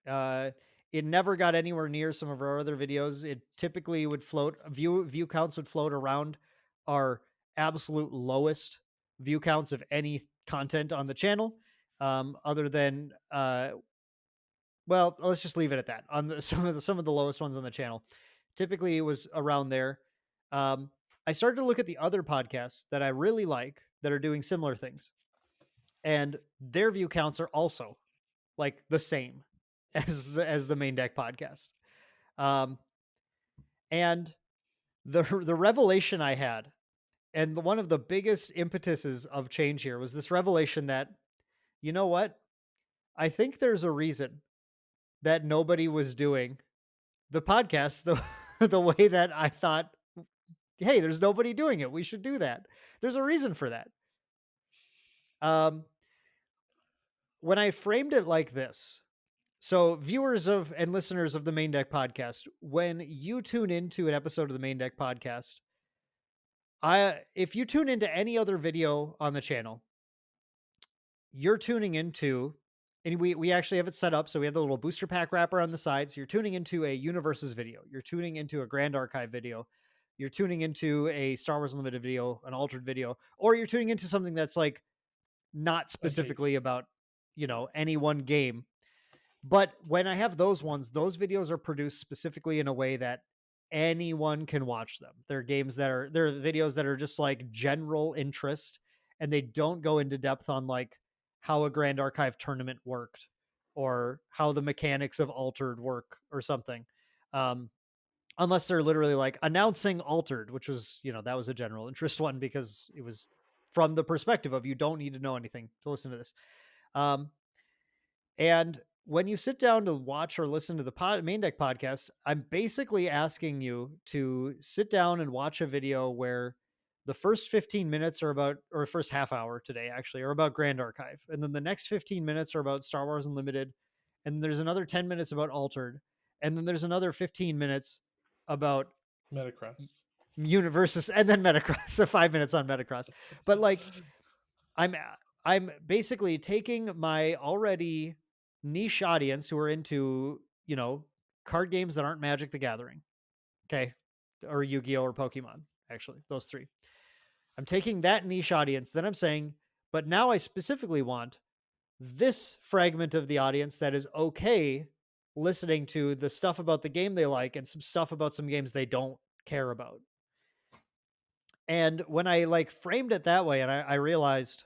Uh, it never got anywhere near some of our other videos. It typically would view counts would float around our absolute lowest view counts of any content on the channel. Other than well, let's just leave it at that. On some of the lowest ones on the channel, typically it was around there. I started to look at the other podcasts that I really like that are doing similar things, and their view counts are also like the same as the Main Deck podcast. Um, and the revelation I had, and one of the biggest impetuses of change here was this revelation that, you know what, I think there's a reason that nobody was doing the podcast the way that I thought. Hey, there's nobody doing it. We should do that. There's a reason for that. Um, when I framed it like this, so viewers of and listeners of the Main Deck podcast, when you tune into an episode of the Main Deck podcast, if you tune into any other video on the channel, you're tuning into, and we actually have it set up. So we have the little booster pack wrapper on the side. So you're tuning into a UniVersus video. You're tuning into a Grand Archive video. You're tuning into a Star Wars Unlimited video, an altered video, or you're tuning into something that's like not specifically Adjacent. about, any one game. But when I have those ones, those videos are produced specifically in a way that anyone can watch them. They're videos that are just like general interest, and they don't go into depth on like how a Grand Archive tournament worked or how the mechanics of Altered work or something. Um, Unless they're literally like announcing Altered, which was, that was a general interest one because it was from the perspective of you don't need to know anything to listen to this. Um, and when you sit down to watch or listen to the Main Deck podcast, I'm basically asking you to sit down and watch a video where the first 15 minutes are about, or first half hour today actually, are about Grand Archive. And then the next 15 minutes are about Star Wars Unlimited. And there's another 10 minutes about Altered. And then there's another 15 minutes about Metacross. UniVersus, and then Metacross. So 5 minutes on Metacross. But like, I'm I'm basically taking my already niche audience who are into, card games that aren't Magic the Gathering, okay, or Yu-Gi-Oh or Pokemon, actually, those three. I'm taking that niche audience, then I'm saying, but now I specifically want this fragment of the audience that is okay listening to the stuff about the game they like and some stuff about some games they don't care about. And when I like framed it that way, and I realized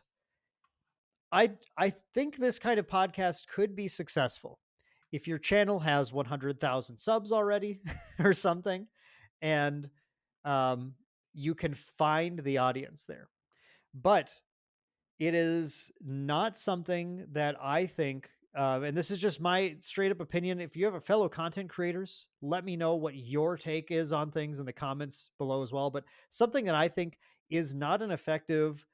I think this kind of podcast could be successful if your channel has 100,000 subs already or something, and um, you can find the audience there. But it is not something that I think, and this is just my straight up opinion. If you have a fellow content creators, let me know what your take is on things in the comments below as well. But something that I think is not an effective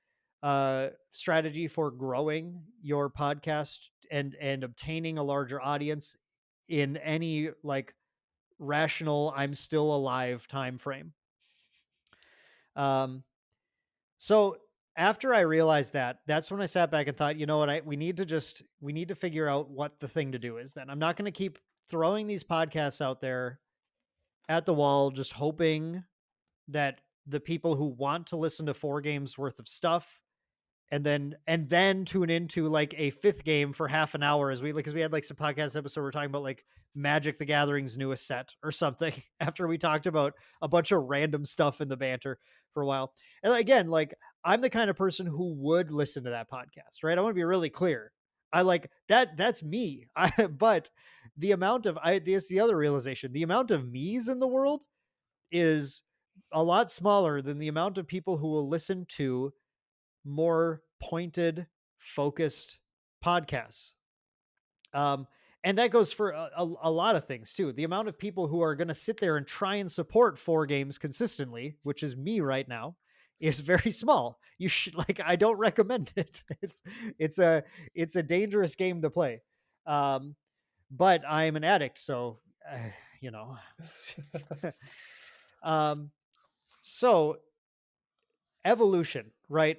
strategy for growing your podcast and obtaining a larger audience in any like rational I'm still alive time frame. Um, so after I realized that, that's when I sat back and thought, you know what, we need to figure out what the thing to do is. Then I'm not going to keep throwing these podcasts out there at the wall, just hoping that the people who want to listen to 4 games worth of stuff and then tune into like a 5th game for half an hour, as we like, because we had like some podcast episode we're talking about like Magic the Gathering's newest set or something after we talked about a bunch of random stuff in the banter for a while. And again, like, I'm the kind of person who would listen to that podcast, right? I want to be really clear. I like that's me. But the amount of this the other realization, the amount of me's in the world is a lot smaller than the amount of people who will listen to more pointed, focused podcasts. Um, and that goes for a lot of things too. The amount of people who are going to sit there and try and support 4 games consistently, which is me right now, is very small. You should like, I don't recommend it. It's a it's a dangerous game to play. Um, but I'm an addict, so you know. um, so evolution, right?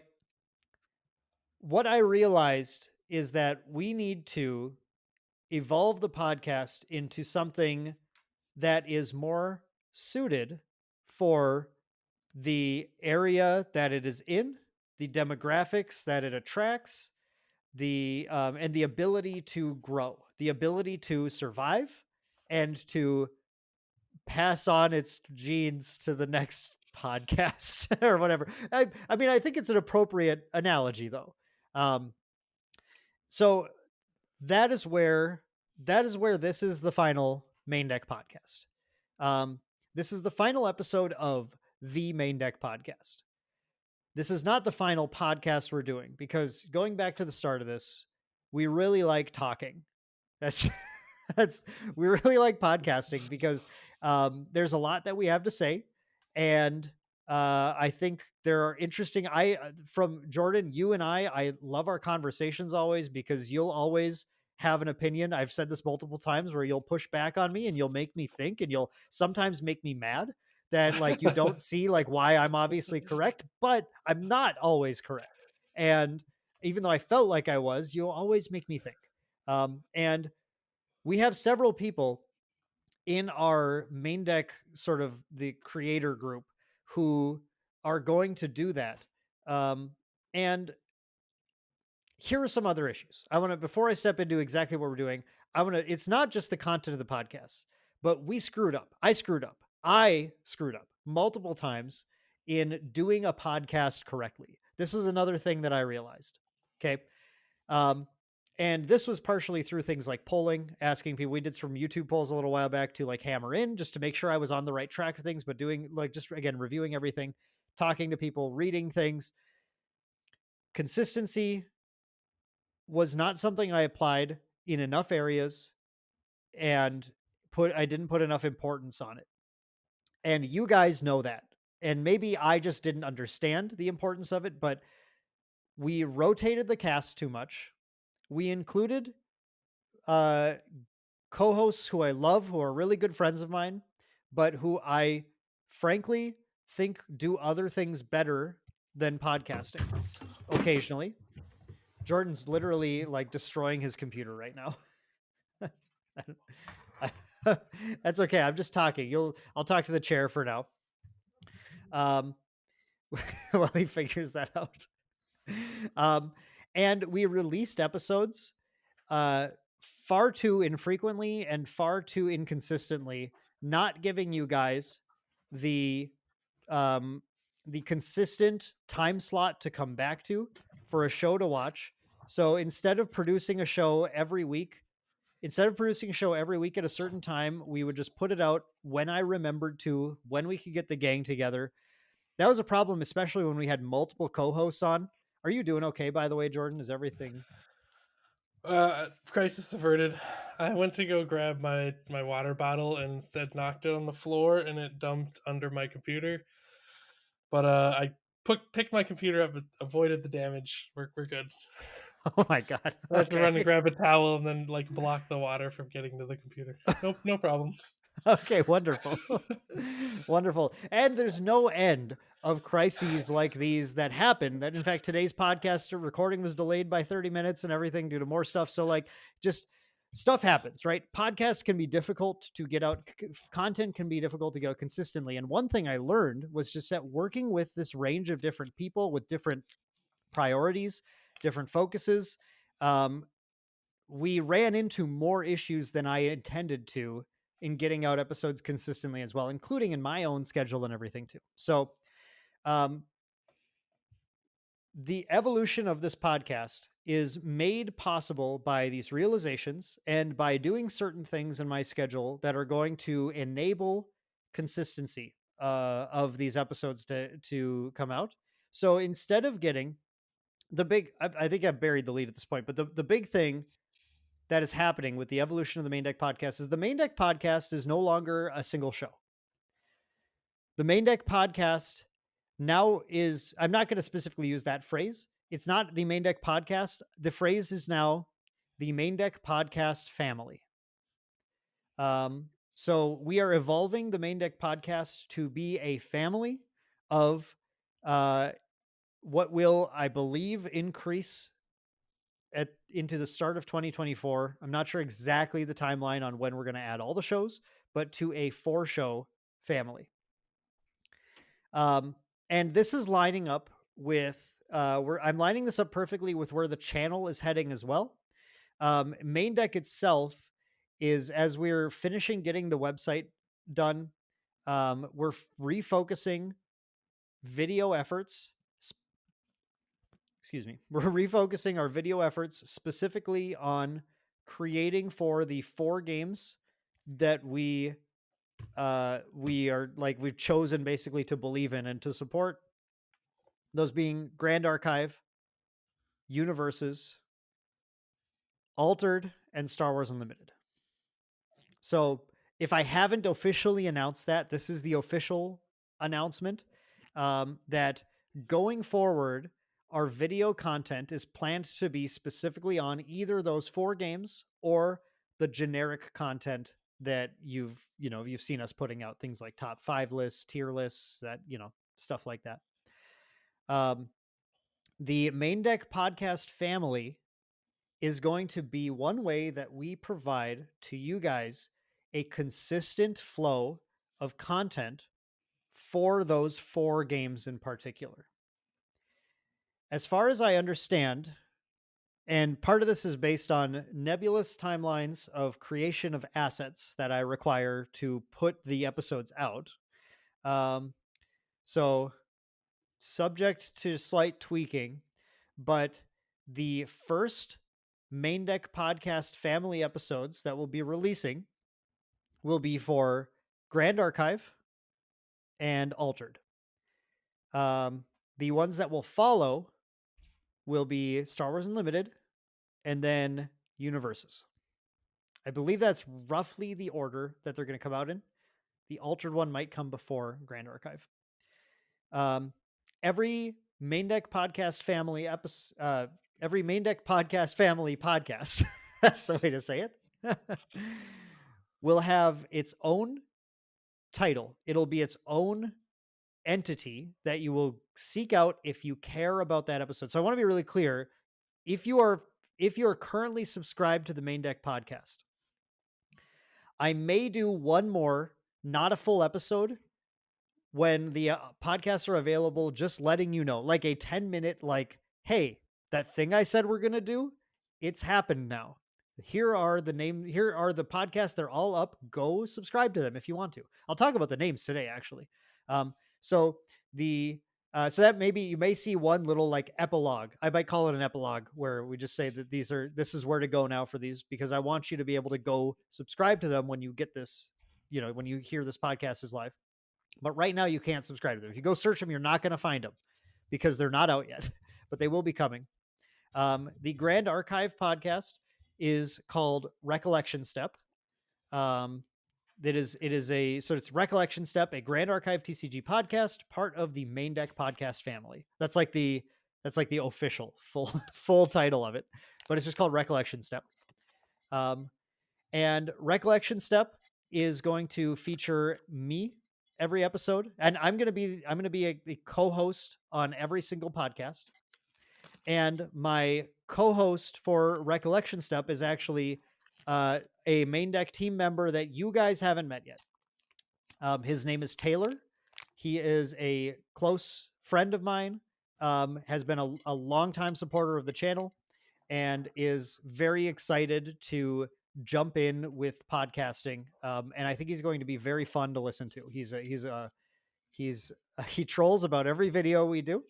What I realized is that we need to evolve the podcast into something that is more suited for the area that it is in, the demographics that it attracts, the and the ability to grow, the ability to survive, and to pass on its genes to the next podcast or whatever. I mean, I think it's an appropriate analogy though. Um, so that is where this is the final Main Deck podcast. This is the final episode of the Main Deck podcast. This is not the final podcast we're doing because going back to the start of this, we really like talking. That's that's we really like podcasting because there's a lot that we have to say, and I think there are interesting. From Jordan, you and I love our conversations always because you'll always have an opinion. I've said this multiple times where you'll push back on me and you'll make me think, and you'll sometimes make me mad that like you don't see like why I'm obviously correct, but I'm not always correct. And even though I felt like I was, you'll always make me think. And we have several people in our main deck, sort of the creator group, who are going to do that. And here are some other issues. I want to, before I step into exactly what we're doing, I want to, it's not just the content of the podcast, but we screwed up. I screwed up. I screwed up multiple times in doing a podcast correctly. This is another thing that I realized. Okay. Um, and this was partially through things like polling, asking people. We did some YouTube polls a little while back to like hammer in just to make sure I was on the right track of things, but doing like just again, reviewing everything, talking to people, reading things. Consistency was not something I applied in enough areas, and I didn't put enough importance on it. And you guys know that. And maybe I just didn't understand the importance of it, but we rotated the cast too much. We included uh co-hosts who I love, who are really good friends of mine, but who I frankly think do other things better than podcasting occasionally. Jordan's literally like destroying his computer right now. That's okay. I'm just talking. I'll talk to the chair for now. Um, while he figures that out. Um, and we released episodes uh far too infrequently and far too inconsistently, not giving you guys the um the consistent time slot to come back to for a show to watch. So instead of producing a show every week at a certain time, we would just put it out when I remembered to, when we could get the gang together. That was a problem, especially when we had multiple co-hosts on. Are you doing okay, by the way, Jordan? Is everything Crisis averted. I went to go grab my water bottle and instead knocked it on the floor and it dumped under my computer. But I picked my computer up, avoided the damage. We're good. Oh my god. I had to run and Okay. grab a towel and then like block the water from getting to the computer. Nope, no problem. Okay, wonderful. Wonderful. And there's no end of crises like these that happen. That in fact today's podcast recording was delayed by 30 minutes and everything due to more stuff. So like just stuff happens, right? Podcasts can be difficult to get out, content can be difficult to get out consistently. And one thing I learned was just that working with this range of different people with different priorities, different focuses, um, we ran into more issues than I intended to in getting out episodes consistently as well, including in my own schedule and everything too. So, um, the evolution of this podcast is made possible by these realizations and by doing certain things in my schedule that are going to enable consistency of these episodes to come out. So instead of getting I think I've buried the lead at this point, but the big thing that is happening with the evolution of the Main Deck Podcast is the Main Deck Podcast is no longer a single show. The Main Deck Podcast now is, I'm not going to specifically use that phrase. It's not the Main Deck Podcast. The phrase is now the Main Deck Podcast family. So we are evolving the Main Deck Podcast to be a family of what will, I believe, increase into the start of 2024. I'm not sure exactly the timeline on when we're going to add all the shows, but to a 4-show family. And this is lining up with I'm lining this up perfectly with where the channel is heading as well. Main Deck itself is, as we're finishing getting the website done, we're refocusing video efforts. Excuse me. We're refocusing our video efforts specifically on creating for the 4 games that we are like, we've chosen basically to believe in and to support, those being Grand Archive, UniVersus, Altered, and Star Wars Unlimited. So if I haven't officially announced that, this is the official announcement, that going forward, our video content is planned to be specifically on either those 4 games or the generic content that you've seen us putting out, things like top 5 lists, tier lists, that, stuff like that. The Maindeck Podcast family is going to be one way that we provide to you guys a consistent flow of content for those 4 games in particular. As far as I understand, and part of this is based on nebulous timelines of creation of assets that I require to put the episodes out. Um, so, subject to slight tweaking, but the first Maindeck Podcast family episodes that we'll be releasing will be for Grand Archive and Altered. The ones that will follow will be Star Wars Unlimited and then UniVersus. I believe that's roughly the order that they're going to come out in. The Altered one might come before Grand Archive. Every Maindeck Podcast family episode, every Maindeck Podcast family podcast, that's the way to say it, will have its own title. It'll be its own entity that you will seek out if you care about that episode. So I want to be really clear. If you are currently subscribed to the Maindeck Podcast, I may do one more, not a full episode, when the podcasts are available, just letting you know, like a 10-minute, like, hey, that thing I said we're going to do, it's happened now. Here are the podcasts. They're all up. Go subscribe to them if you want to. I'll talk about the names today, actually. So so that maybe you may see one little like epilogue. I might call it an epilogue where we just say that this is where to go now for these, because I want you to be able to go subscribe to them when you get this, when you hear this podcast is live. But right now you can't subscribe to them. If you go search them, you're not going to find them because they're not out yet, but they will be coming. The Grand Archive podcast is called Recollection Step. It's Recollection Step, a Grand Archive TCG podcast, part of the Maindeck Podcast family. That's like the official full title of it, but it's just called Recollection Step. And Recollection Step is going to feature me every episode, and I'm going to be a co-host on every single podcast. And my co-host for Recollection Step is actually a Maindeck team member that you guys haven't met yet. His name is Taylor. He is a close friend of mine, has been a longtime supporter of the channel, and is very excited to jump in with podcasting. And I think he's going to be very fun to listen to. He trolls about every video we do.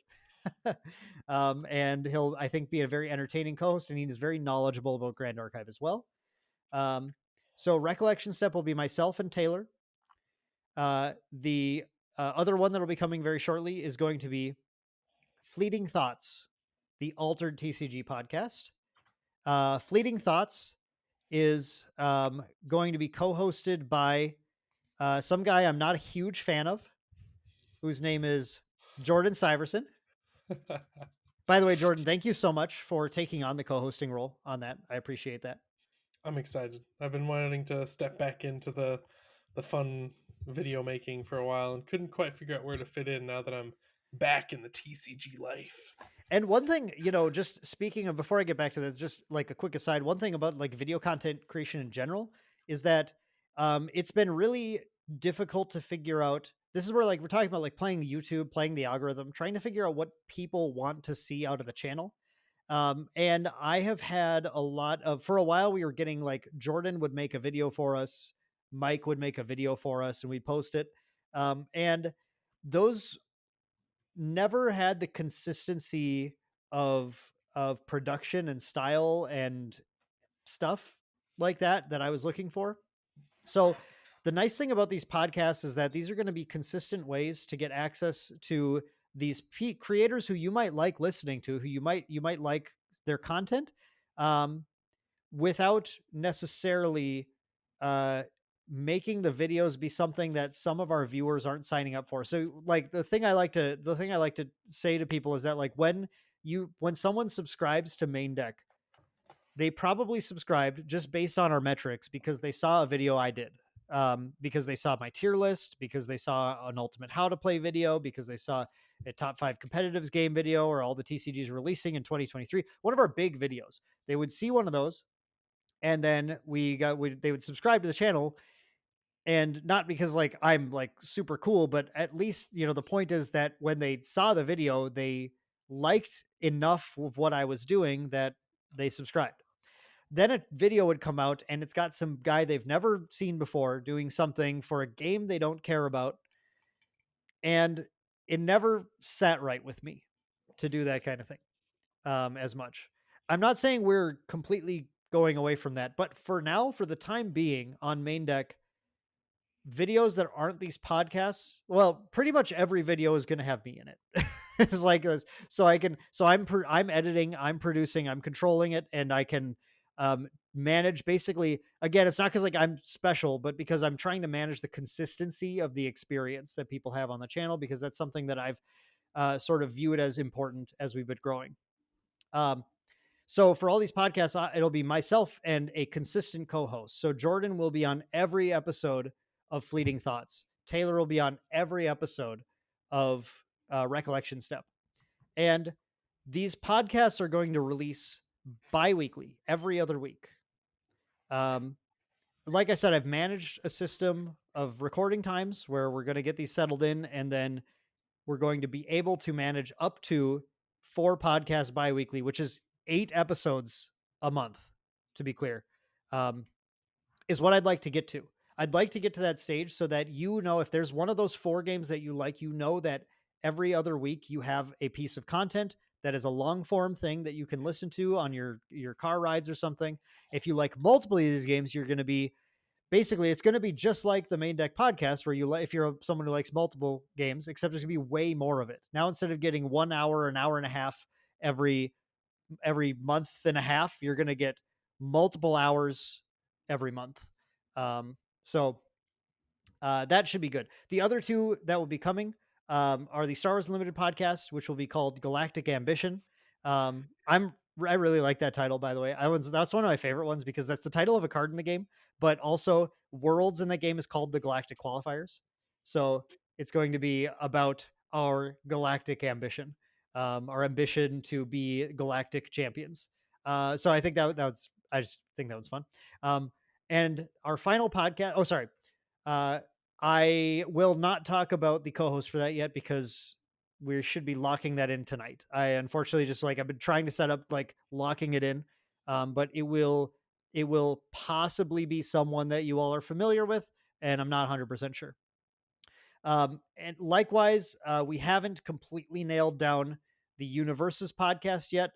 And he'll, I think, be a very entertaining co-host, and he is very knowledgeable about Grand Archive as well. So Recollection Step will be myself and Taylor. The other one that will be coming very shortly is going to be Fleeting Thoughts, the Altered TCG podcast. Fleeting Thoughts is going to be co-hosted by some guy I'm not a huge fan of, whose name is Jordan Syverson. By the way, Jordan, thank you so much for taking on the co-hosting role on that. I appreciate that. I'm excited. I've been wanting to step back into the fun video making for a while and couldn't quite figure out where to fit in now that I'm back in the TCG life. And one thing, just speaking of, before I get back to this, just like a quick aside, one thing about like video content creation in general is that it's been really difficult to figure out. This is where like we're talking about like playing the YouTube, playing the algorithm, trying to figure out what people want to see out of the channel. And I have had for a while, we were getting like Jordan would make a video for us, Mike would make a video for us, and we'd post it. And those never had the consistency of production and style and stuff like that I was looking for. So the nice thing about these podcasts is that these are going to be consistent ways to get access to these creators who you might like listening to, who you might like their content, without necessarily making the videos be something that some of our viewers aren't signing up for. So like the thing I like to say to people is that like when someone subscribes to Maindeck, they probably subscribed just based on our metrics because they saw a video I did. because they saw my tier list, because they saw an ultimate how to play video, because they saw a top 5 competitives game video, or all the TCGs releasing in 2023. One of our big videos. They would see one of those, and then they would subscribe to the channel, and not because like I'm like super cool, but at least, the point is that when they saw the video, they liked enough of what I was doing that they subscribed. Then a video would come out and it's got some guy they've never seen before doing something for a game they don't care about, and it never sat right with me to do that kind of thing as much. I'm not saying we're completely going away from that, but for now, for the time being, on Main Deck, videos that aren't these podcasts, well, pretty much every video is going to have me in it. It's like this. So I'm editing, I'm producing, I'm controlling it, and I can manage, basically, again, it's not because like I'm special, but because I'm trying to manage the consistency of the experience that people have on the channel, because that's something that I've sort of viewed as important as we've been growing. um so for all these podcasts, it'll be myself and a consistent co-host. So Jordan will be on every episode of Fleeting Thoughts. Taylor will be on every episode of Recollection Step. And these podcasts are going to release bi-weekly, every other week. Like I said, I've managed a system of recording times where we're going to get these settled in, and then we're going to be able to manage up to 4 podcasts bi-weekly, which is 8 episodes a month, to be clear, um, is what I'd like to get to. I'd like to get to that stage so that, if there's one of those 4 games that you like, that every other week you have a piece of content that is a long form thing that you can listen to on your car rides or something. If you like multiple of these games, you're going to be, basically, it's going to be just like the Main Deck podcast, where if you're someone who likes multiple games, except there's going to be way more of it. Now, instead of getting 1 hour, an hour and a half every month and a half, you're going to get multiple hours every month. So that should be good. The other 2 that will be coming are the Star Wars Unlimited podcast, which will be called Galactic Ambition. I really like that title, by the way. That's one of my favorite ones, because that's the title of a card in the game, but also worlds in the game is called the Galactic Qualifiers. So it's going to be about our galactic ambition, our ambition to be galactic champions. So I think I just think that was fun. And our final podcast. Oh, sorry. Uh, I will not talk about the co-host for that yet, because we should be locking that in tonight. I unfortunately just like I've been trying to set up like locking it in, but it will possibly be someone that you all are familiar with, and I'm not 100% sure. And likewise, we haven't completely nailed down the UniVersus podcast yet.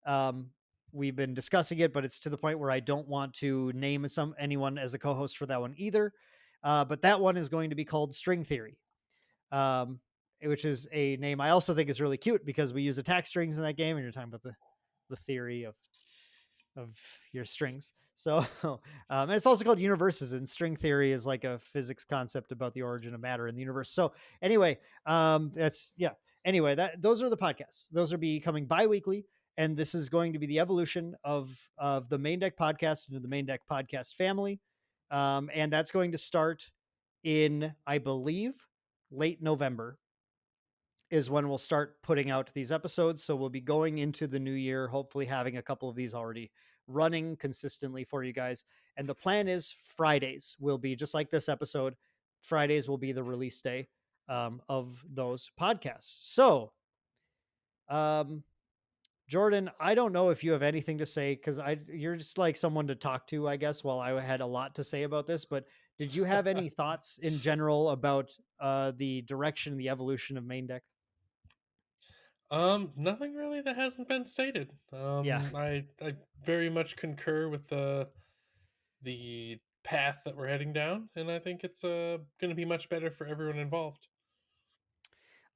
Um, we've been discussing it, but it's to the point where I don't want to name anyone as a co-host for that one either. But that one is going to be called String Theory, um, which is a name I also think is really cute, because we use attack strings in that game, and you're talking about the theory of your strings. So, and it's also called universes, and string theory is like a physics concept about the origin of matter in the universe. So, anyway, that's yeah. Anyway, those are the podcasts. Those are becoming bi-weekly, and this is going to be the evolution of the Main Deck podcast into the Main Deck podcast family, and that's going to start in, I believe, late November is when we'll start putting out these episodes. So we'll be going into the new year, hopefully having a couple of these already running consistently for you guys. And the plan is Fridays will be just like this episode. Fridays will be the release day of those podcasts. So, um, Jordan, I don't know if you have anything to say, because you're just like someone to talk to, I guess, while I had a lot to say about this. But did you have any thoughts in general about the direction, the evolution of Main Deck? Nothing really that hasn't been stated. Yeah. I very much concur with the path that we're heading down, and I think it's going to be much better for everyone involved.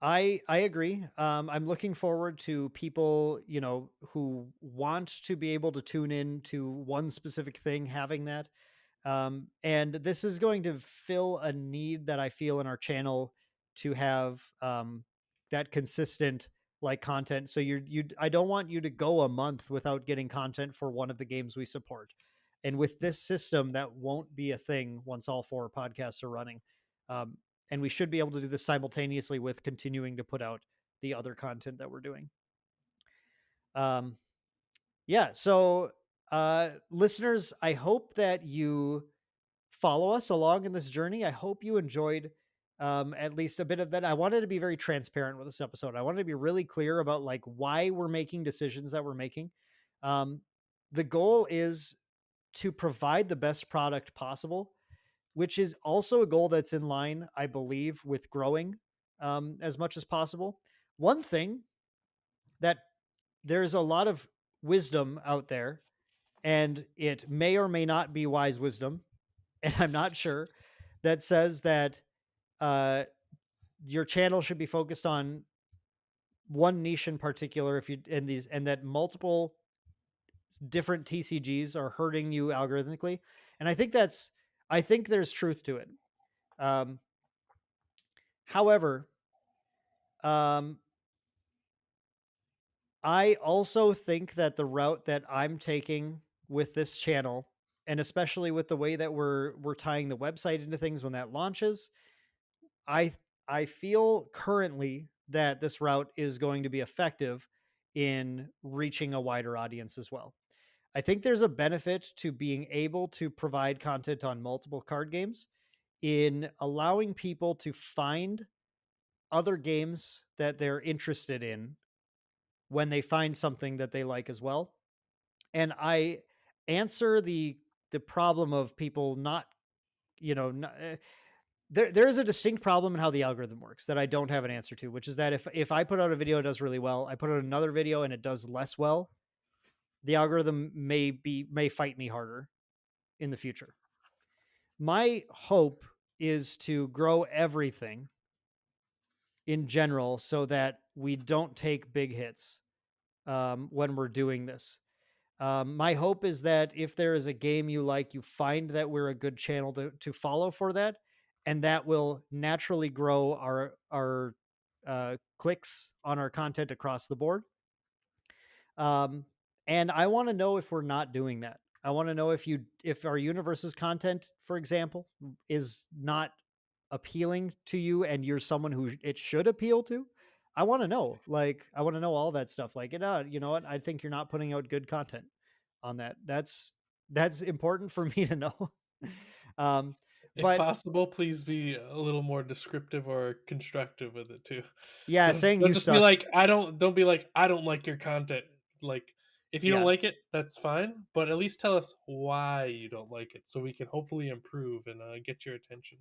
I agree. I'm looking forward to people, who want to be able to tune in to one specific thing, having that. And this is going to fill a need that I feel in our channel, to have that consistent like content. So I don't want you to go a month without getting content for one of the games we support. And with this system, that won't be a thing once all 4 podcasts are running. Um, and we should be able to do this simultaneously with continuing to put out the other content that we're doing. Um, yeah. So, listeners, I hope that you follow us along in this journey. I hope you enjoyed at least a bit of that. I wanted to be very transparent with this episode. I wanted to be really clear about like why we're making decisions that we're making. Um, the goal is to provide the best product possible, which is also a goal that's in line, I believe, with growing as much as possible. One thing that there's a lot of wisdom out there, and it may or may not be wise wisdom, and I'm not sure, that says that uh, your channel should be focused on one niche in particular. If you and that multiple different TCGs are hurting you algorithmically, and I think there's truth to it. Um, however, um, I also think that the route that I'm taking with this channel, and especially with the way that we're tying the website into things when that launches, I I feel currently that this route is going to be effective in reaching a wider audience as well. I think there's a benefit to being able to provide content on multiple card games in allowing people to find other games that they're interested in when they find something that they like as well. And I answer the problem of people not, not, there is a distinct problem in how the algorithm works that I don't have an answer to, which is that if I put out a video, it does really well. I put out another video and it does less well. The algorithm may fight me harder in the future. My hope is to grow everything in general so that we don't take big hits when we're doing this. My hope is that if there is a game you like, you find that we're a good channel to follow for that, and that will naturally grow our clicks on our content across the board. Um, and I want to know if we're not doing that. I want to know if our UniVersus content, for example, is not appealing to you, and you're someone who it should appeal to. I want to know. Like, I want to know all that stuff. Like, you know what? I think you're not putting out good content on that. That's important for me to know. um, If but possible, please be a little more descriptive or constructive with it too. yeah, Don't saying don't you just be suck. like, don't be like, "I don't like your content." Like, if you don't Yeah, like it, that's fine, but at least tell us why you don't like it so we can hopefully improve and, get your attention.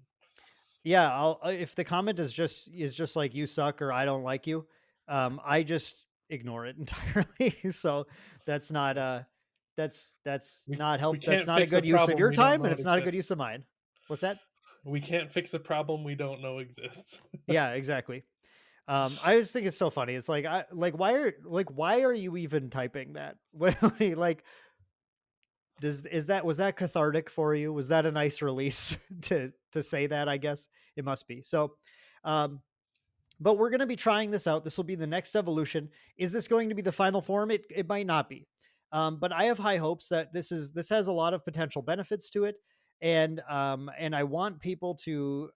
yeah. I'll if the comment is just like you suck or I don't like you, I just ignore it entirely. So that's not that's We not we help. That's can't not a fix a good use of problem your we don't time, and know it it's not a good use of exists. mine. What's that? We can't fix a problem we don't know exists. Yeah, exactly. I just think it's so funny. It's like why are you even typing that? Like, was that cathartic for you? Was that a nice release to say that? I guess it must be. So, um, but we're going to be trying this out. This will be the next evolution. Is this going to be the final form? It might not be, but I have high hopes that this has a lot of potential benefits to it, and I want people to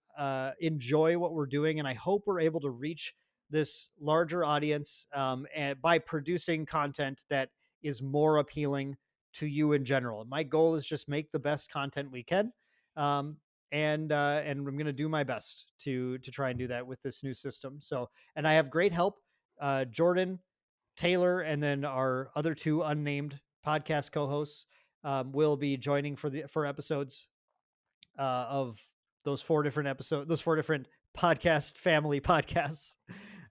enjoy what we're doing, and I hope we're able to reach this larger audience and by producing content that is more appealing to you in general. My goal is just make the best content we can. Um, and I'm going to do my best to try and do that with this new system. So, and I have great help, Jordan, Taylor, and then our other two unnamed podcast co-hosts will be joining for episodes of those 4 different podcast family podcasts.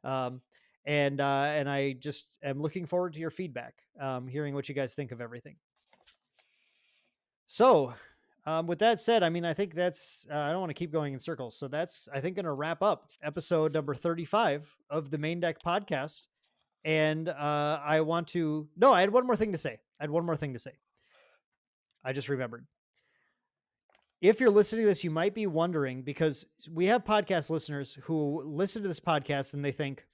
Um, and I just am looking forward to your feedback, hearing what you guys think of everything. So, with that said, I mean, I think I don't want to keep going in circles. So that's, I think, going to wrap up episode number 35 of the Maindeck Podcast. And I had one more thing to say. I just remembered. If you're listening to this, you might be wondering, because we have podcast listeners who listen to this podcast and they think,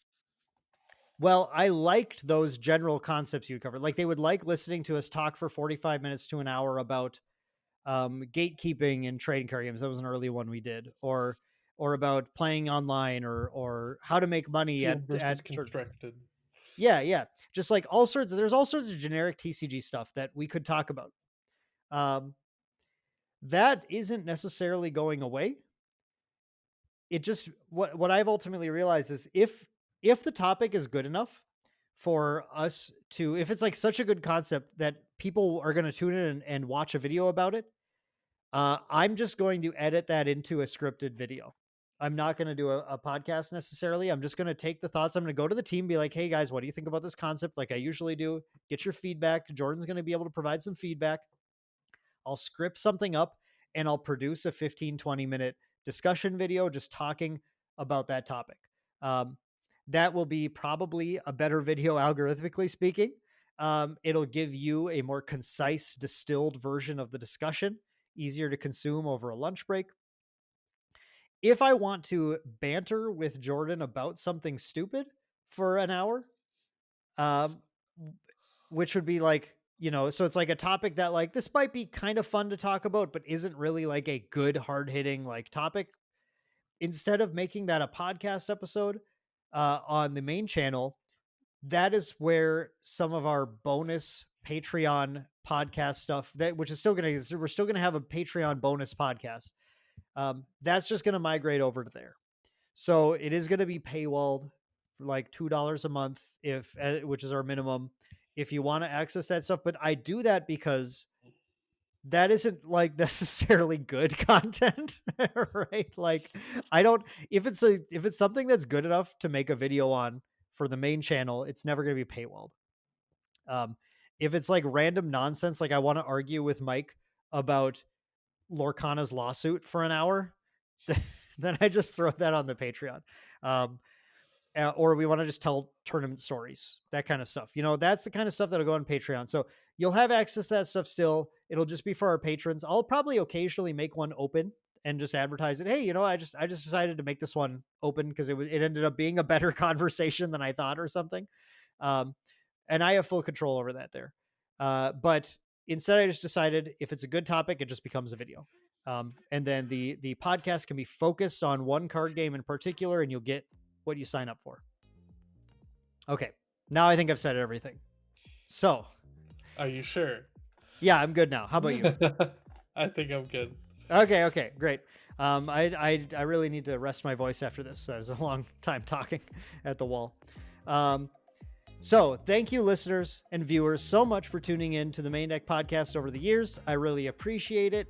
well, I liked those general concepts you covered. Like, they would like listening to us talk for 45 minutes to an hour about gatekeeping in trading card games. That was an early one we did, or about playing online, or how to make money Sealed versus at sort of, constricted. yeah, just like there's all sorts of generic TCG stuff that we could talk about. That isn't necessarily going away. It just, what I've ultimately realized is if the topic is good enough for us to, if it's like such a good concept that people are going to tune in and watch a video about it, I'm just going to edit that into a scripted video. I'm not going to do a podcast necessarily. I'm just going to take the thoughts. I'm going to go to the team, be like, hey guys, what do you think about this concept? Like I usually do, get your feedback. Jordan's going to be able to provide some feedback. I'll script something up and I'll produce a 15-20 minute discussion video just talking about that topic. That will be probably a better video, algorithmically speaking. It'll give you a more concise, distilled version of the discussion, easier to consume over a lunch break. If I want to banter with Jordan about something stupid for an hour, which would be like, so it's like a topic that like, this might be kind of fun to talk about, but isn't really like a good hard hitting like topic. Instead of making that a podcast episode on the main channel, that is where some of our bonus Patreon podcast stuff which is still going to, we're still going to have a Patreon bonus podcast. That's just going to migrate over to there. So it is going to be paywalled for like $2 a month, which is our minimum, if you want to access that stuff. But I do that because that isn't like necessarily good content, right? Like if it's something that's good enough to make a video on for the main channel, it's never going to be paywalled. If it's like random nonsense, like I want to argue with Mike about Lorcana's lawsuit for an hour, then I just throw that on the Patreon. Or we want to just tell tournament stories, that kind of stuff. That's the kind of stuff that'll go on Patreon. So you'll have access to that stuff still. It'll just be for our patrons. I'll probably occasionally make one open and just advertise it. Hey, I just decided to make this one open because it ended up being a better conversation than I thought or something. And I have full control over that there. But instead I just decided if it's a good topic, it just becomes a video. And then the podcast can be focused on one card game in particular, and you'll get what you sign up for. Okay. Now I think I've said everything. So. Are you sure? Yeah, I'm good now. How about you? I think I'm good. Okay, great. I really need to rest my voice after this. That was a long time talking at the wall. So thank you, listeners and viewers, so much for tuning in to the Maindeck Podcast over the years. I really appreciate it.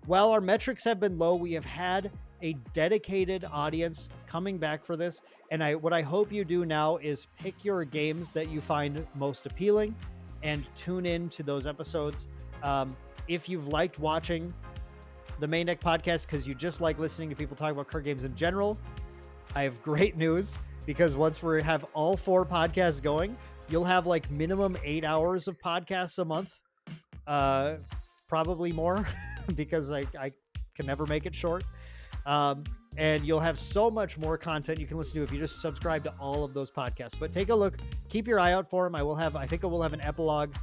While our metrics have been low, we have had a dedicated audience coming back for this. And what I hope you do now is pick your games that you find most appealing and tune in to those episodes. If you've liked watching the Maindeck Podcast because you just like listening to people talk about card games in general, I have great news, because once we have all 4 podcasts going, you'll have like minimum 8 hours of podcasts a month, probably more, because I can never make it short. And you'll have so much more content you can listen to if you just subscribe to all of those podcasts. But take a look, keep your eye out for them. I think I will have an epilogue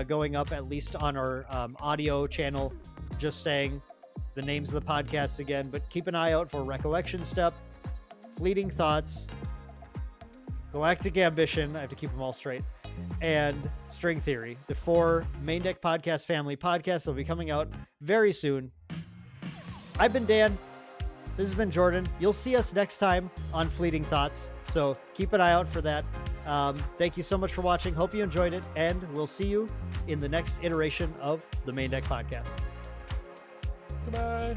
going up, at least on our audio channel, just saying the names of the podcasts again. But keep an eye out for Recollection Step, Fleeting Thoughts, Galactic Ambition, I have to keep them all straight, and String Theory, the 4 Maindeck Podcast family podcasts that will be coming out very soon. I've been Dan. This has been Jordan. You'll see us next time on Fleeting Thoughts, so keep an eye out for that. Thank you so much for watching. Hope you enjoyed it, and we'll see you in the next iteration of the Maindeck Podcast. Goodbye.